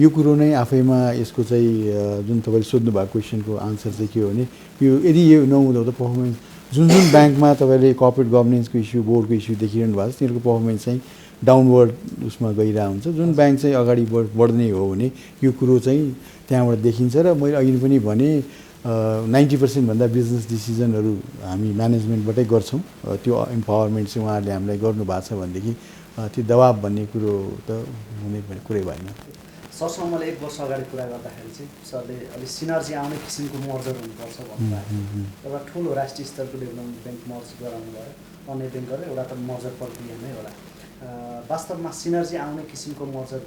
यो कुरो नै आफैमा यसको चाहिँ जुन तपाईँले सोध्नु भएको क्वेसनको आन्सर चाहिँ के हो भने यो यदि यो नहुँदा त पर्फर्मेन्स जुन ब्याङ्कमा तपाईँले कर्पोरेट गभर्नेन्सको इस्यु, बोर्डको इस्यु देखिरहनु भएको छ, तिनीहरूको पर्फर्मेन्स चाहिँ डाउनवर्ड उसमा गइरहेको हुन्छ। जुन ब्याङ्क चाहिँ अगाडि बढ्ने हो भने यो कुरो चाहिँ त्यहाँबाट देखिन्छ। र मैले अघि पनि भने 90% भन्दा बिजनेस डिसिजनहरू हामी म्यानेजमेन्टबाटै गर्छौँ। त्यो इम्पावरमेन्ट चाहिँ उहाँहरूले हामीलाई गर्नुभएको छ भनेदेखि त्यो दबाब भन्ने कुरो त हुने कुरै भएन। सरसँग मैले 1 वर्ष अगाडि कुरा गर्दाखेरि चाहिँ सरले अलिक सिनर्जी आउने किसिमको मर्जर हुनुपर्छ भन्नुभयो। एउटा ठुलो राष्ट्रिय स्तरको डेभलपमेन्ट ब्याङ्क मर्ज गराउनु भयो, अन्य ब्याङ्कहरू एउटा त मर्जर प्रक्रिया नै होला। वास्तवमा सिनर्जी आउने किसिमको मर्जर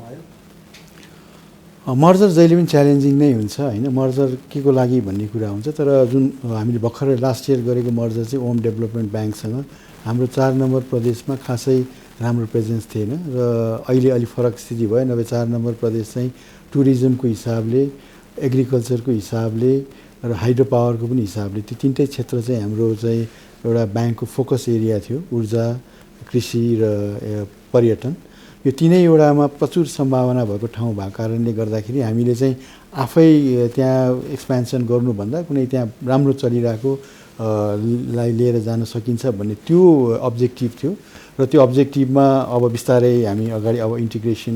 भयो? मर्जर जहिले पनि च्यालेन्जिङ नै हुन्छ होइन। मर्जर के को लागि भन्ने कुरा हुन्छ। तर जुन हामीले भर्खरै लास्ट इयर गरेको मर्जर चाहिँ ओम डेभलपमेन्ट ब्याङ्कसँग हाम्रो 4 नम्बर प्रदेशमा खासै राम्रो प्रेजेन्स थिएन र अहिले अलिक फरक स्थिति भयो। नभए 4 नम्बर प्रदेश चाहिँ टुरिज्मको हिसाबले, एग्रिकल्चरको हिसाबले र हाइड्रो पावरको पनि हिसाबले त्यो 3टै क्षेत्र चाहिँ हाम्रो चाहिँ एउटा ब्याङ्कको फोकस एरिया थियो। ऊर्जा, कृषि र पर्यटन, यो 3वटामा प्रचुर सम्भावना भएको ठाउँ भएको कारणले गर्दाखेरि हामीले चाहिँ आफै त्यहाँ एक्सपेन्सन गर्नुभन्दा कुनै त्यहाँ राम्रो चलिरहेको लाई लिएर जान सकिन्छ भन्ने त्यो अब्जेक्टिभ थियो। र त्यो अब्जेक्टिभमा अब बिस्तारै हामी अगाडि अब इन्टिग्रेसन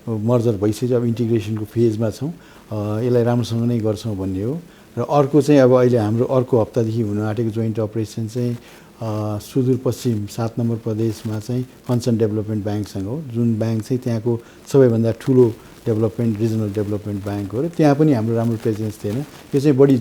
मर्जर भइसक्यो, अब इन्टिग्रेसनको फेजमा छौँ। यसलाई राम्रोसँग नै गर्छौँ भन्ने हो। र अर्को चाहिँ अब अहिले हाम्रो अर्को हप्तादेखि हुन आँटेको जोइन्ट अपरेसन चाहिँ सुदूरपश्चिम 7 नम्बर प्रदेशमा चाहिँ कन्सर्न डेभलपमेन्ट ब्याङ्कसँग हो। जुन ब्याङ्क चाहिँ त्यहाँको सबैभन्दा ठुलो डेभलपमेन्ट रिजनल डेभलपमेन्ट ब्याङ्क हो। र त्यहाँ पनि हाम्रो राम्रो प्रेजेन्स थिएन। यो चाहिँ बढी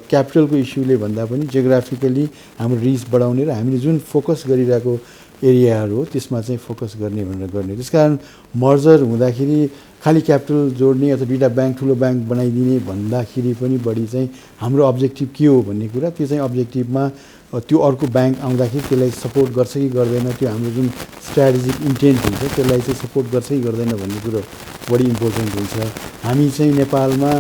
क्यापिटलको इस्युले भन्दा पनि जियोग्राफिकली हाम्रो रिच बढाउने र हामीले जुन फोकस गरिरहेको एरियाहरू हो त्यसमा चाहिँ फोकस गर्ने भनेर गर्ने। त्यसकारण मर्जर हुँदाखेरि खालि क्यापिटल जोड्ने अथवा 2टा ब्याङ्क ठुलो ब्याङ्क बनाइदिने भन्दाखेरि पनि बढी चाहिँ हाम्रो अब्जेक्टिभ के हो भन्ने कुरा, त्यो चाहिँ अब्जेक्टिभमा त्यो अर्को ब्याङ्क आउँदाखेरि त्यसलाई सपोर्ट गर्छ कि गर्दैन, त्यो हाम्रो जुन स्ट्राटेजिक इन्टेन्ट हुन्छ त्यसलाई चाहिँ सपोर्ट गर्छ कि गर्दैन भन्ने कुरो बढी इम्पोर्टेन्ट हुन्छ। हामी चाहिँ नेपालमा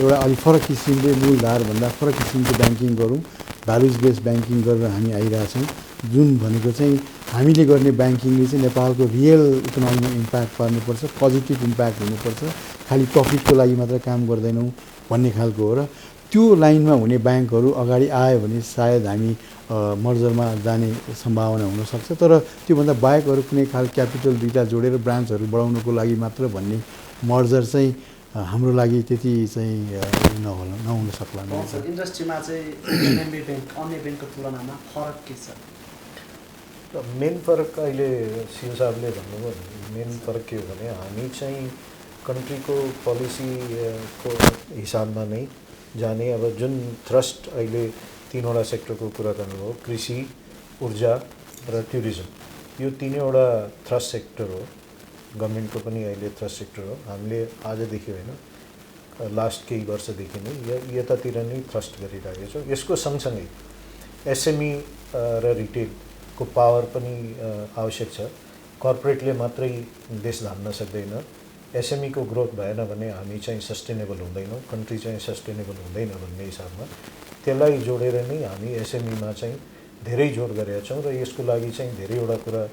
एउटा अलिक फरक किसिमले मूलधारभन्दा फरक किसिमको ब्याङ्किङ गरौँ, भ्यालुज बेस्ड ब्याङ्किङ गरेर हामी आइरहेछौँ। जुन भनेको चाहिँ हामीले गर्ने ब्याङ्किङले चाहिँ नेपालको रियल इकोनोमीमा इम्प्याक्ट पार्नुपर्छ, पोजिटिभ इम्प्याक्ट हुनुपर्छ, खालि प्रफिटको लागि मात्र काम गर्दैनौँ भन्ने खालको हो। र त्यो लाइनमा हुने ब्याङ्कहरू अगाडि आयो भने सायद हामी मर्जरमा जाने सम्भावना हुनसक्छ। तर त्योभन्दा बाहेक अरू कुनै खालको क्यापिटल 2टा जोडेर ब्रान्चहरू बढाउनुको लागि मात्र भन्ने मर्जर चाहिँ हाम्रो लागि त्यति चाहिँ नहुन सक्ला। इन्डस्ट्रीमा चाहिँ एनएमबी ब्याङ्क अन्य ब्याङ्कको तुलनामा फरक के छ? मेन फरक अहिले सिओ साहबले भन्नुभयो, मेन फरक के हो भने हामी चाहिँ कन्ट्रीको पोलिसीको हिसाबमा नै जाने। अब जुन थ्रस्ट अहिले 3वटा सेक्टरको कुरा गर्नुभयो, कृषि, ऊर्जा र टुरिज्म, यो 3वटा थ्रस्ट सेक्टर हो। गभर्मेन्टको पनि अहिले थ्रस्ट सेक्टर हो। हामीले आजदेखि होइन, लास्ट केही वर्षदेखि नै यतातिर नै थ्रस्ट गरिरहेको छौँ। यसको सँगसँगै एसएमई र रिटेलको पावर पनि आवश्यक छ। कर्पोरेटले मात्रै देश धान्न सक्दैन। एसएमईको ग्रोथ भएन भने हामी चाहिँ सस्टेनेबल हुँदैनौँ, कन्ट्री चाहिँ सस्टेनेबल हुँदैन भन्ने हिसाबमा त्यसलाई जोडेर नै हामी एसएमईमा चाहिँ धेरै जोड गरेका छौँ। र यसको लागि चाहिँ धेरैवटा कुरा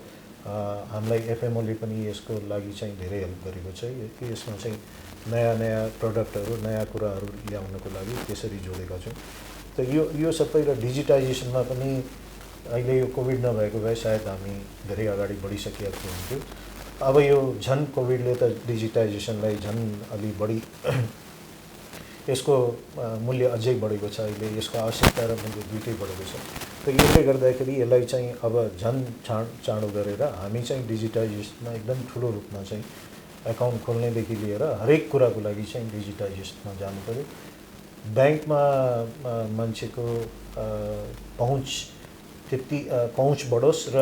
हामीलाई एफएमओले पनि यसको लागि चाहिँ धेरै हेल्प गरेको छ कि यसमा चाहिँ नयाँ प्रडक्टहरू, नयाँ कुराहरू ल्याउनको लागि त्यसरी जोडेका छौँ। त यो सबै र डिजिटाइजेसनमा पनि अहिले यो कोभिड नभएको भए सायद हामी धेरै अगाडि बढिसकेका हुन्थ्यौँ। अब यो झन् कोभिडले त डिजिटाइजेसनलाई झन् अलि बढी यसको मूल्य अझै बढेको छ अहिले, यसको आवश्यकता र मूल्य दुइटै बढेको छ। त यसले गर्दाखेरि यसलाई चाहिँ अब झन् चाँडो गरेर हामी चाहिँ डिजिटाइजेसनमा एकदम ठुलो रूपमा चाहिँ एकाउन्ट खोल्नेदेखि लिएर हरेक कुराको लागि चाहिँ डिजिटाइजेसनमा जानु पर्यो। ब्याङ्कमा मान्छेको पहुँच त्यति पहुँच बढोस् र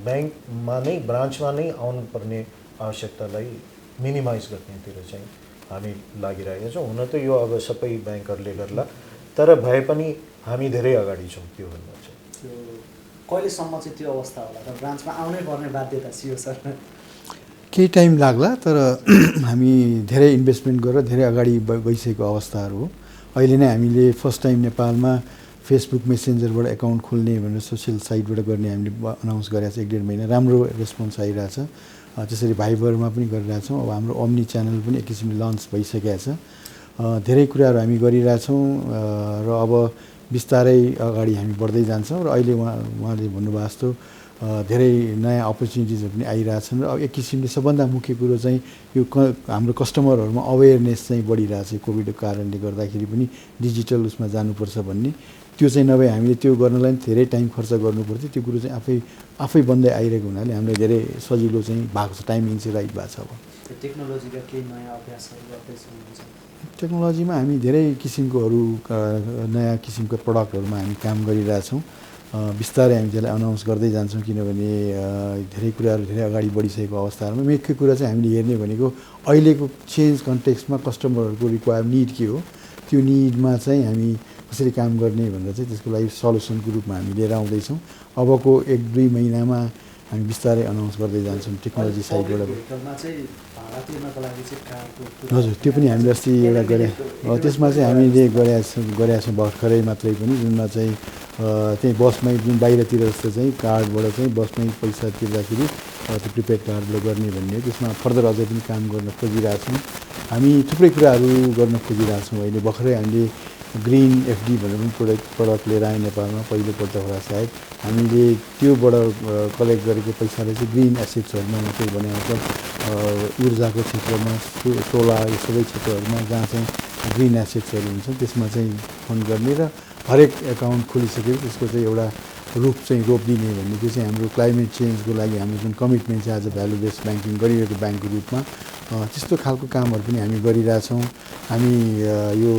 ब्याङ्कमा नै ब्रान्चमा नै आउनुपर्ने आवश्यकतालाई मिनिमाइज गर्नेतिर चाहिँ हामी लागिरहेका छौँ। हुन त यो अब सबै ब्याङ्कहरूले गर्ला, तर भए पनि हामी धेरै अगाडि छौँ त्योभन्दा चाहिँ। त्यो कहिलेसम्म चाहिँ त्यो अवस्था होला र ब्रान्चमा आउनै पर्ने बाध्यता थियो सर? केही टाइम लाग्ला, तर हामी धेरै इन्भेस्टमेन्ट गरेर धेरै अगाडि गइसकेको अवस्थाहरू हो। अहिले नै हामीले फर्स्ट टाइम नेपालमा फेसबुक मेसेन्जरबाट एकाउन्ट खोल्ने भनेर सोसियल साइटबाट गर्ने हामीले अनाउन्स गरेको छ। 1-1.5 महिना राम्रो रेस्पोन्स आइरहेछ। त्यसरी भाइबरमा पनि गरिरहेछौँ। अब हाम्रो ओम्नी च्यानल पनि एक किसिमले लन्च भइसकेको छ। धेरै कुराहरू हामी गरिरहेछौँ र अब बिस्तारै अगाडि हामी बढ्दै जान्छौँ। र अहिले उहाँले भन्नुभएको जस्तो धेरै नयाँ अपर्च्युनिटिजहरू पनि आइरहेछन्। र अब एक किसिमले सबभन्दा मुख्य कुरो चाहिँ यो हाम्रो कस्टमरहरूमा अवेरनेस चाहिँ बढिरहेछ। कोभिडको कारणले गर्दाखेरि पनि डिजिटल उसमा जानुपर्छ भन्ने, त्यो चाहिँ नभए हामीले त्यो गर्नलाई धेरै टाइम खर्च गर्नुपर्थ्यो। त्यो कुरो चाहिँ आफै बन्दै आइरहेको हुनाले हामीलाई धेरै सजिलो चाहिँ भएको छ। टाइमिङ चाहिँ राइट भएको छ। अब टेक्नोलोजीका केही नयाँ अभ्यासहरू गर्दैछौँ? टेक्नोलोजीमा हामी धेरै किसिमकोहरू नयाँ किसिमको प्रडक्टहरूमा हामी काम गरिरहेछौँ। बिस्तारै हामी त्यसलाई अनाउन्स गर्दै जान्छौँ, किनभने धेरै कुराहरू धेरै अगाडि बढिसकेको अवस्थाहरूमा मुख्य कुरा चाहिँ हामीले हेर्ने भनेको अहिलेको चेन्ज कन्टेक्स्टमा कस्टमरहरूको निड के हो, त्यो निडमा चाहिँ हामी कसरी काम गर्ने भनेर चाहिँ त्यसको लागि सल्युसनको रूपमा हामी लिएर आउँदैछौँ। अबको 1-2 महिनामा हामी बिस्तारै अनाउन्स गर्दै जान्छौँ टेक्नोलोजी साइडबाट। हजुर, त्यो पनि हामीले अस्ति एउटा गरे। त्यसमा चाहिँ हामीले गरेका छौँ भर्खरै मात्रै पनि, जुनमा चाहिँ त्यही बसमै जुन बाहिरतिर जस्तो चाहिँ कार्डबाट चाहिँ बसमै पैसा तिर्दाखेरि त्यो प्रिपेड कार्डबाट गर्ने भन्ने हो। त्यसमा फर्दर अझै पनि काम गर्न खोजिरहेछौँ। हामी थुप्रै कुराहरू गर्न खोजिरहेछौँ। अहिले भर्खरै हामीले ग्रिन एफडी भनेर पनि प्रडक्ट लिएर आयो नेपालमा, पहिलोपल्ट होला सायद। हामीले त्योबाट कलेक्ट गरेको पैसाले चाहिँ ग्रिन एसेट्सहरूमा मात्रै भने मतलब ऊर्जाको क्षेत्रमा, सोलर, यो सबै क्षेत्रहरूमा जहाँ चाहिँ ग्रिन एसेट्सहरू हुन्छ त्यसमा चाहिँ फन्ड गर्ने र हरेक एकाउन्ट खोलिसकेपछि त्यसको चाहिँ एउटा रुख चाहिँ रोपिदिने भन्ने, त्यो चाहिँ हाम्रो क्लाइमेट चेन्जको लागि हाम्रो जुन कमिटमेन्ट छ as a value based banking गरिरहेको ब्याङ्कको रूपमा, त्यस्तो खालको कामहरू पनि हामी गरिरहेछौँ। हामी यो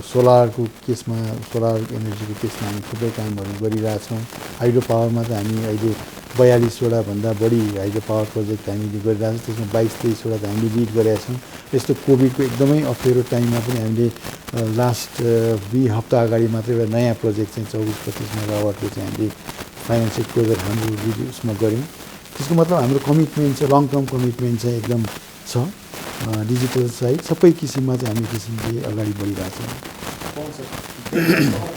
सोलरको केसमा, सोलर एनर्जीको केसमा हामी थुप्रै कामहरू गरिरहेछौँ। हाइड्रो पावरमा त हामी अहिले 42वटा भन्दा बढी हाइड्रो पावर प्रोजेक्ट हामीले गरिरहेछौँ। त्यसमा 22-23वटा त हामीले लिड गरेका छौँ। यस्तो कोभिडको एकदमै अप्ठ्यारो टाइममा पनि हामीले लास्ट 2 हप्ता अगाडि मात्रै एउटा नयाँ प्रोजेक्ट चाहिँ 24-25 मेगावाटको चाहिँ हामीले फाइनेन्सियल क्लोजर हाम्रो उसमा गऱ्यौँ। त्यसको मतलब हाम्रो कमिटमेन्ट चाहिँ लङ टर्म कमिटमेन्ट चाहिँ एकदम छ। डिजिटल साइड सबै किसिममा चाहिँ हामी किसिमले अगाडि बढिरहेछौँ।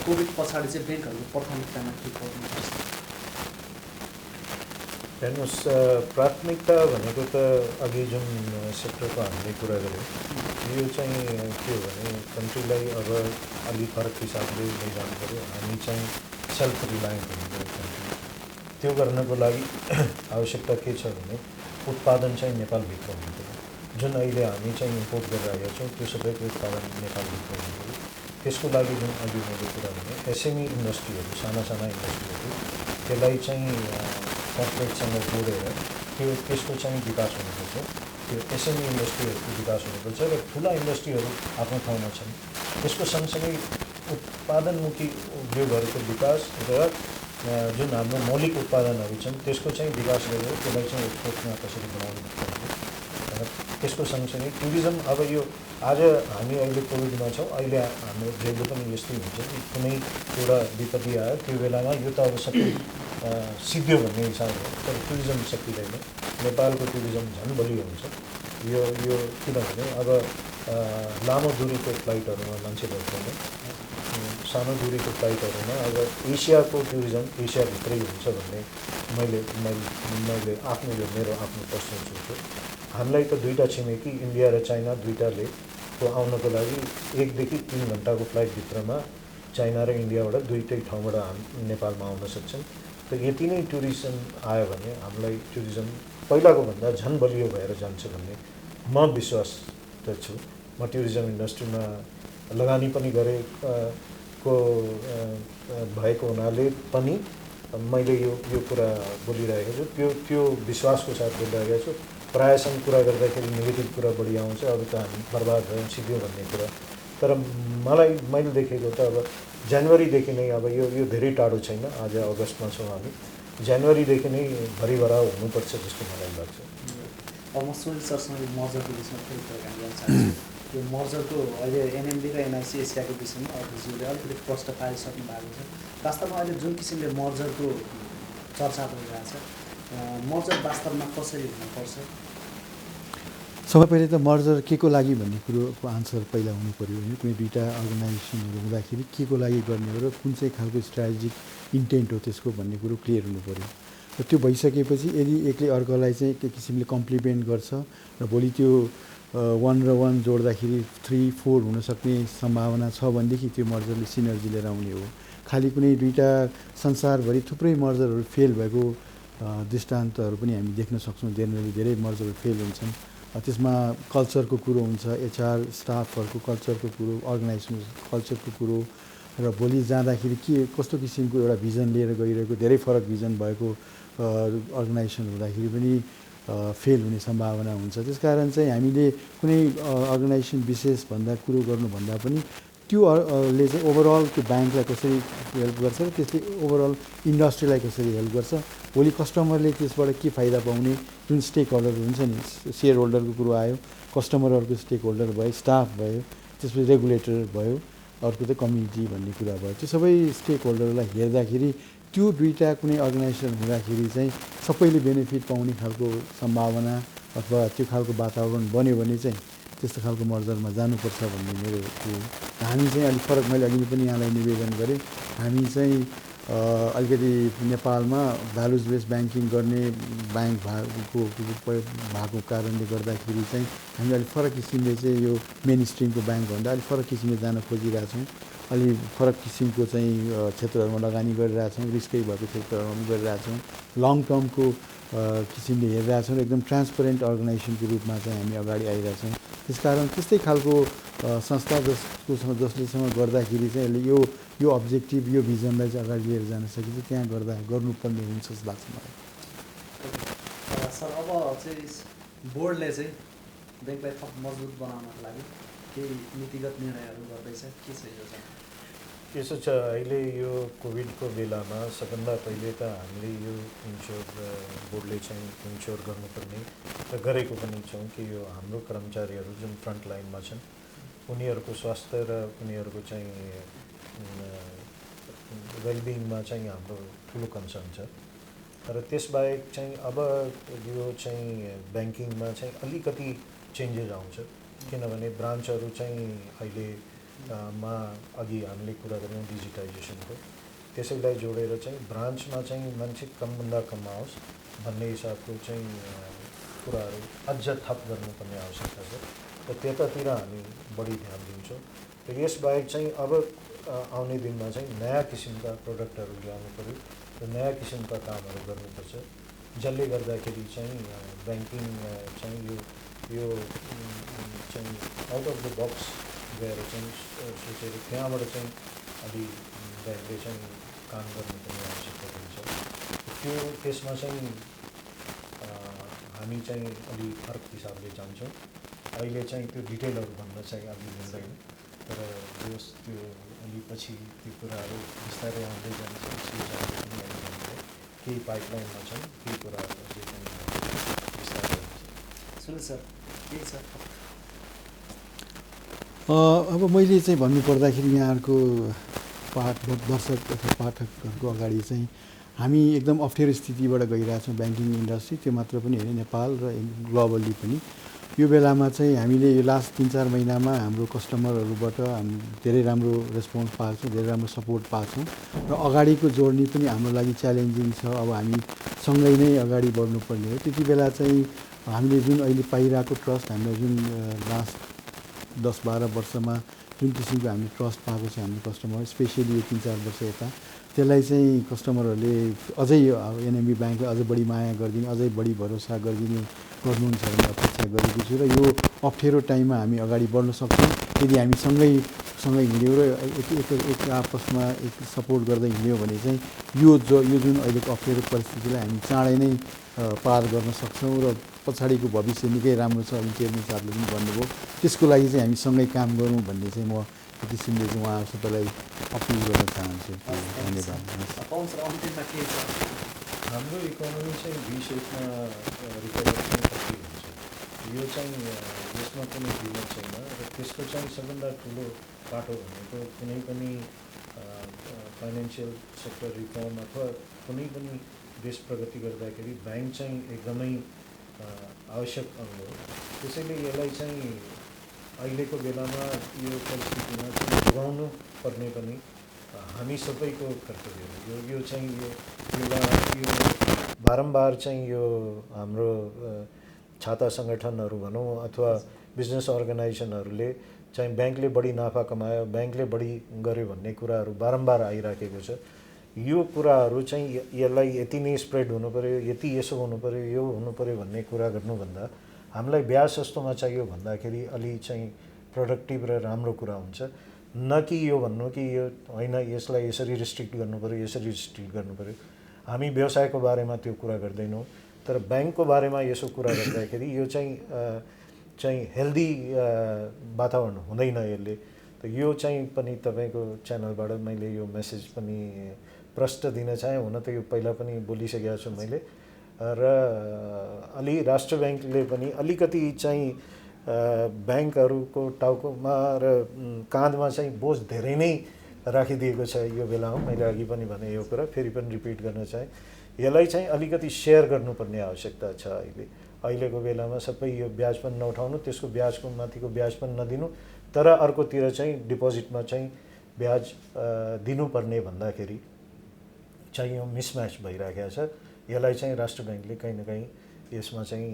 कोभिड पछाडि चाहिँ ब्याङ्कहरूको प्राथमिकतामा के गर्नुपर्छ? हेर्नुहोस्, प्राथमिकता भनेको त अघि जुन सेक्टरको हामीले कुरा गऱ्यौँ, यो चाहिँ के हो भने कन्ट्रीलाई अब अलि फरक हिसाबले लैजानु पऱ्यो। हामी चाहिँ सेल्फ रिलायन्ट हुनुपर्यो कन्ट्री। त्यो गर्नको लागि आवश्यकता के छ भने उत्पादन चाहिँ नेपालभित्र हुनुपर्यो। जुन अहिले हामी चाहिँ इम्पोर्ट गरिरहेका छौँ त्यो सबैको उत्पादन नेपालभित्र हुनुपर्यो। त्यसको लागि जुन अघि मैले कुरा भने एसएमई इन्डस्ट्रीहरू, साना इन्डस्ट्रीहरू, त्यसलाई चाहिँ कर्पोरेटसँग जोडेर त्यसको चाहिँ विकास हुनुपर्छ। त्यो एसएमई इन्डस्ट्रीहरूको विकास हुनुपर्छ र ठुला इन्डस्ट्रीहरू आफ्नो ठाउँमा छन्। त्यसको सँगसँगै उत्पादनमुखी उद्योगहरूको विकास र जुन हाम्रो मौलिक उत्पादनहरू छन् त्यसको चाहिँ विकास गरेर त्यसलाई चाहिँ एक्सपोर्टमा कसरी बनाउनु पर्छ। त्यसको सँगसँगै टुरिज्म, अब यो आज हामी अहिले कोभिडमा छौँ, अहिले हाम्रो जहिले पनि यस्तै हुन्छ कि कुनै एउटा विपत्ति आयो त्यो बेलामा यो त अब सबै सिद्धियो भन्ने हिसाब हो, तर टुरिज्म सकिँदैन। नेपालको टुरिज्म झन् बलियो हुन्छ। यो किनभने अब लामो दूरीको फ्लाइटहरूमा मान्छे बस्दैन, सानो दूरीको फ्लाइटहरूमा अब एसियाको टुरिज्म एसियाभित्रै हुन्छ भन्ने मैले आफ्नो मेरो आफ्नो पर्सनल सोच हो। हामीलाई त 2टा छिमेकी इन्डिया र चाइना दुईटाले को आउनको लागि 1 देखि 3 घन्टाको फ्लाइटभित्रमा चाइना र इन्डियाबाट दुईटै ठाउँबाट नेपालमा आउन सक्छन्। त यति नै टुरिज्म आयो भने हामीलाई टुरिज्म पहिलाको भन्दा झन् बलियो भएर जान्छ भन्ने म विश्वास त छु। म टुरिज्म इन्डस्ट्रीमा लगानी पनि गरेको भएको हुनाले पनि मैले यो कुरा बोलिरहेको छु। त्यो विश्वासको साथ बोलिरहेको छु। प्रायसँग कुरा गर्दाखेरि नेगेटिभ कुरा बढी आउँछ, अब त हामी बर्बाद भयौँ सिक्यौँ भन्ने कुरा। तर मैले देखेको त अब जनवरीदेखि नै, अब यो धेरै टाढो छैन, आज अगस्तमा छौँ हामी, जनवरीदेखि नै भरिभरा हुनुपर्छ जस्तो मलाई लाग्छ। अब म सुनिल सरसँग मर्जरको विषयमा फेरि कुराकानी गर्न चाहन्छु। यो मर्जरको अहिले एनएमडी र एनआइसी एसियाको विषयमा अध्यक्षज्यूले अलिकति प्रश्न पारिसक्नु भएको छ। वास्तवमा अहिले जुन किसिमले मर्जरको चर्चा भइरहेछ, मर्जर वास्तवमा कसरी हुनुपर्छ? सबै पहिले त मर्जर के को लागि भन्ने कुरोको आन्सर पहिला हुनु पऱ्यो होइन। कुनै दुईवटा अर्गनाइजेसनहरू हुँदाखेरि के को लागि गर्ने हो र कुन चाहिँ खालको स्ट्राटेजिक इन्टेन्ट हो त्यसको भन्ने कुरो क्लियर हुनु पऱ्यो। र त्यो भइसकेपछि यदि एकले अर्कोलाई चाहिँ के किसिमले कम्प्लिमेन्ट गर्छ र भोलि त्यो 1 र 1 जोड्दाखेरि 3, 4 हुनसक्ने सम्भावना छ भनेदेखि त्यो मर्जरले सिनर्जी लिएर आउने हो। खालि कुनै दुईवटा संसारभरि थुप्रै मर्जरहरू फेल भएको दृष्टान्तहरू पनि हामी देख्न सक्छौँ। जेनरली धेरै मर्जरहरू फेल हुन्छन्। त्यसमा कल्चरको कुरो हुन्छ, एचआर स्टाफहरूको कल्चरको कुरो, अर्गनाइजेसनको कल्चरको कुरो, र भोलि जाँदाखेरि के कस्तो किसिमको एउटा भिजन लिएर गइरहेको, धेरै फरक भिजन भएको अर्गनाइजेसन हुँदाखेरि पनि फेल हुने सम्भावना हुन्छ। त्यसकारण चाहिँ हामीले कुनै अर्गनाइजेसन विशेष कुरो गर्नुभन्दा पनि त्यो ले चाहिँ ओभरअल त्यो ब्याङ्कलाई कसरी हेल्प गर्छ र त्यसले ओभरअल इन्डस्ट्रीलाई कसरी हेल्प गर्छ, भोलि कस्टमरले त्यसबाट के फाइदा पाउने, जुन स्टेक होल्डर हुन्छ नि, सेयर होल्डरको कुरो आयो, कस्टमरहरूको स्टेक होल्डर भयो, स्टाफ भयो, त्यसपछि रेगुलेटर भयो, अर्को चाहिँ कम्युनिटी भन्ने कुरा भयो। त्यो सबै स्टेक होल्डरलाई हेर्दाखेरि त्यो दुईवटा कुनै अर्गनाइजेसन हुँदाखेरि चाहिँ सबैले बेनिफिट पाउने खालको सम्भावना अथवा त्यो खालको वातावरण बन्यो भने चाहिँ त्यस्तो खालको मर्जरमा जानुपर्छ भन्ने मेरो त्यो। हामी चाहिँ अलिक फरक, मैले अघि पनि यहाँलाई निवेदन गरेँ, हामी चाहिँ अलिकति नेपालमा भ्यालुज बेस्ड ब्याङ्किङ गर्ने ब्याङ्क भएको कारणले गर्दाखेरि चाहिँ हामी अलिक फरक किसिमले चाहिँ यो मेन स्ट्रिमको ब्याङ्कभन्दा अलिक फरक किसिमले जान खोजिरहेछौँ। अलि फरक किसिमको चाहिँ क्षेत्रहरूमा लगानी गरिरहेछौँ, रिस्कै भएको क्षेत्रहरूमा पनि गरिरहेछौँ, लङ टर्मको किसिमले हेरिरहेछौँ र एकदम ट्रान्सपरेन्ट अर्गनाइजेसनको रूपमा चाहिँ हामी अगाडि आइरहेछौँ। त्यसकारण त्यस्तै खालको संस्था जसलेसँग गर्दाखेरि चाहिँ यो अब्जेक्टिभ, यो भिजनलाई चाहिँ अगाडि लिएर जान सकिन्छ, त्यहाँ गर्नुपर्ने हुन्छ जस्तो लाग्छ मलाई। सर, अब चाहिँ बोर्डले चाहिँ ब्याङ्कलाई थप मजबुत बनाउनको लागि केही नीतिगत निर्णयहरू गर्दैछ, के छ यो चाहिँ? यसो छ, अहिले यो कोभिडको बेलामा सबभन्दा पहिले त हामीले यो इन्स्योर बोर्डले चाहिँ इन्स्योर गर्नुपर्ने र गरेको पनि छौँ कि यो हाम्रो कर्मचारीहरू जुन फ्रन्ट लाइनमा छन् उनीहरूको स्वास्थ्य र उनीहरूको चाहिँ वेलबिङमा चाहिँ हाम्रो ठुलो कन्सर्न छ। तर त्यसबाहेक चाहिँ अब यो चाहिँ ब्याङ्किङमा चाहिँ अलिकति चेन्जेस आउँछ, किनभने ब्रान्चहरू चाहिँ अहिले अघि हामीले कुरा गऱ्यौँ डिजिटाइजेसनको, त्यसैलाई जोडेर चाहिँ ब्रान्चमा चाहिँ मान्छे कमभन्दा कम आओस् भन्ने हिसाबको चाहिँ कुराहरू अझ थप गर्नुपर्ने आवश्यकता छ। र त्यतातिर हामी बढी ध्यान दिन्छौँ। र यसबाहेक चाहिँ अब आउने दिनमा चाहिँ नयाँ किसिमका प्रडक्टहरू ल्याउनु पऱ्यो र नयाँ किसिमका कामहरू गर्नुपर्छ, जसले गर्दाखेरि चाहिँ ब्याङ्किङ चाहिँ यो चाहिँ आउट अफ द बक्स गएर चाहिँ सोचेर त्यहाँबाट चाहिँ अलि ब्याङ्कले चाहिँ काम गर्नुपर्ने आवश्यकता हुन्छ। त्यसमा चाहिँ हामी चाहिँ अलि फरक हिसाबले जान्छौँ। अहिले चाहिँ त्यो डिटेलहरू भन्न चाहिँ अलि मिल्दैन, तर त्यो अलि पछि त्यो कुराहरू बिस्तारै आउँदै जान्छ। केही पाइपलाइनमा छन्, केही कुराहरू अझै पनि बिस्तारै हुन्छ। सुन्नु सर, के छ? अब मैले चाहिँ भन्नुपर्दाखेरि यहाँहरूको दर्शक अथवा पाठकहरूको अगाडि चाहिँ हामी एकदम अप्ठ्यारो स्थितिबाट गइरहेछौँ ब्याङ्किङ इन्डस्ट्री, त्यो मात्र पनि होइन नेपाल र ग्लोबली पनि। यो बेलामा चाहिँ हामीले यो लास्ट 3-4 महिनामा हाम्रो कस्टमरहरूबाट धेरै राम्रो रेस्पोन्स पाएको छौँ, धेरै राम्रो सपोर्ट पाएको छौँ र अगाडिको जोर्नी पनि हाम्रो लागि च्यालेन्जिङ छ। अब हामी सँगै नै अगाडि बढ्नुपर्ने हो। त्यति बेला चाहिँ हामीले जुन अहिले पाइरहेको ट्रस्ट, हामीलाई जुन लास्ट 10-12 वर्षमा जुन किसिमको हामीले ट्रस्ट पाएको छ हाम्रो कस्टमर, स्पेसली यो 3-4 वर्ष यता, त्यसलाई चाहिँ कस्टमरहरूले अझै एनएमबी ब्याङ्कलाई अझै बढी माया गरिदिने, अझै बढी भरोसा गर्नुहुन्छ भन्ने अपेक्षा गरेको छु। र यो अप्ठ्यारो टाइममा हामी अगाडि बढ्न सक्छौँ यदि हामी सँगै सँगै हिँड्यो र एक आपसमा एक सपोर्ट गर्दै हिँड्यो भने चाहिँ यो जुन अहिलेको अप्ठ्यारो परिस्थितिलाई हामी चाँडै नै पार गर्न सक्छौँ र पछाडिको भविष्य निकै राम्रो छ भने चेयरम्यान साहबले पनि भन्नुभयो। त्यसको लागि चाहिँ हामी सँगै काम गरौँ भन्ने चाहिँ म यो किसिमले चाहिँ उहाँहरू सबैलाई अपिल गर्न चाहन्छु। धन्यवाद। हाम्रो इकोनोमी चाहिँ V-शेपमा रिकभर चाहिँ कति हुन्छ यो चाहिँ यसमा कुनै दिमाग छैन र त्यसको चाहिँ सबभन्दा ठुलो बाटो भनेको कुनै पनि फाइनेन्सियल सेक्टर रिफर्म अथवा कुनै पनि देश प्रगति गर्दाखेरि ब्याङ्क चाहिँ एकदमै आवश्यक अङ्ग हो। त्यसैले यसलाई चाहिँ अहिलेको बेलामा यो परिस्थितिमा चाहिँ जोगाउनु पर्ने पनि हामी सबैको कर्तव्य हो। यो चाहिँ यो बारम्बार चाहिँ यो हाम्रो छाता सङ्गठनहरू भनौँ अथवा बिजनेस अर्गनाइजेसनहरूले चाहिँ ब्याङ्कले बढी नाफा कमायो, ब्याङ्कले बढी गर्यो भन्ने कुराहरू बारम्बार आइराखेको छ। यो कुराहरू चाहिँ यसलाई यति नै स्प्रेड हुनु पऱ्यो, यति यसो हुनु पऱ्यो, यो हुनु पऱ्यो भन्ने कुरा गर्नुभन्दा हामीलाई ब्याज सस्तोमा चाहियो भन्दाखेरि अलि चाहिँ प्रोडक्टिभ र राम्रो कुरा हुन्छ। न कि यो भन्नु कि यो होइन यसलाई यसरी रिस्ट्रिक्ट गर्नु पऱ्यो, यसरी रिस्ट्रिक्ट गर्नु पऱ्यो। हामी व्यवसायको बारेमा त्यो कुरा गर्दैनौँ, तर ब्याङ्कको बारेमा यसो कुरा गर्दाखेरि यो चाहिँ हेल्दी वातावरण हुँदैन यसले। त यो चाहिँ पनि तपाईँको च्यानलबाट मैले यो मेसेज पनि प्रष्ट दिन चाहेँ। हुन त यो पहिला पनि बोलिसकेको छु मैले र अलि राष्ट्र ब्याङ्कले पनि अलिकति चाहिँ ब्याङ्कहरूको टाउकोमा र काँधमा चाहिँ बोझ धेरै नै राखिदिएको छ यो बेलामा। मैले अघि पनि भने यो कुरा फेरि पनि रिपिट गर्न चाहेँ। यसलाई चाहिँ अलिकति सेयर गर्नुपर्ने आवश्यकता छ। अहिलेको बेलामा सबै यो ब्याज पनि नउठाउनु, त्यसको ब्याजको माथिको ब्याज पनि नदिनु, तर अर्कोतिर चाहिँ डिपोजिटमा चाहिँ ब्याज दिनुपर्ने भन्दाखेरि चाहिँ यो मिसम्याच भइरहेको छ। यसलाई चाहिँ राष्ट्र ब्याङ्कले कहीँ न कहीँ यसमा चाहिँ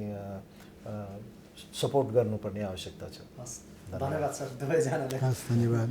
सपोर्ट गर्नुपर्ने आवश्यकता छ। धन्यवाद सर दुवैजनालाई। धन्यवाद।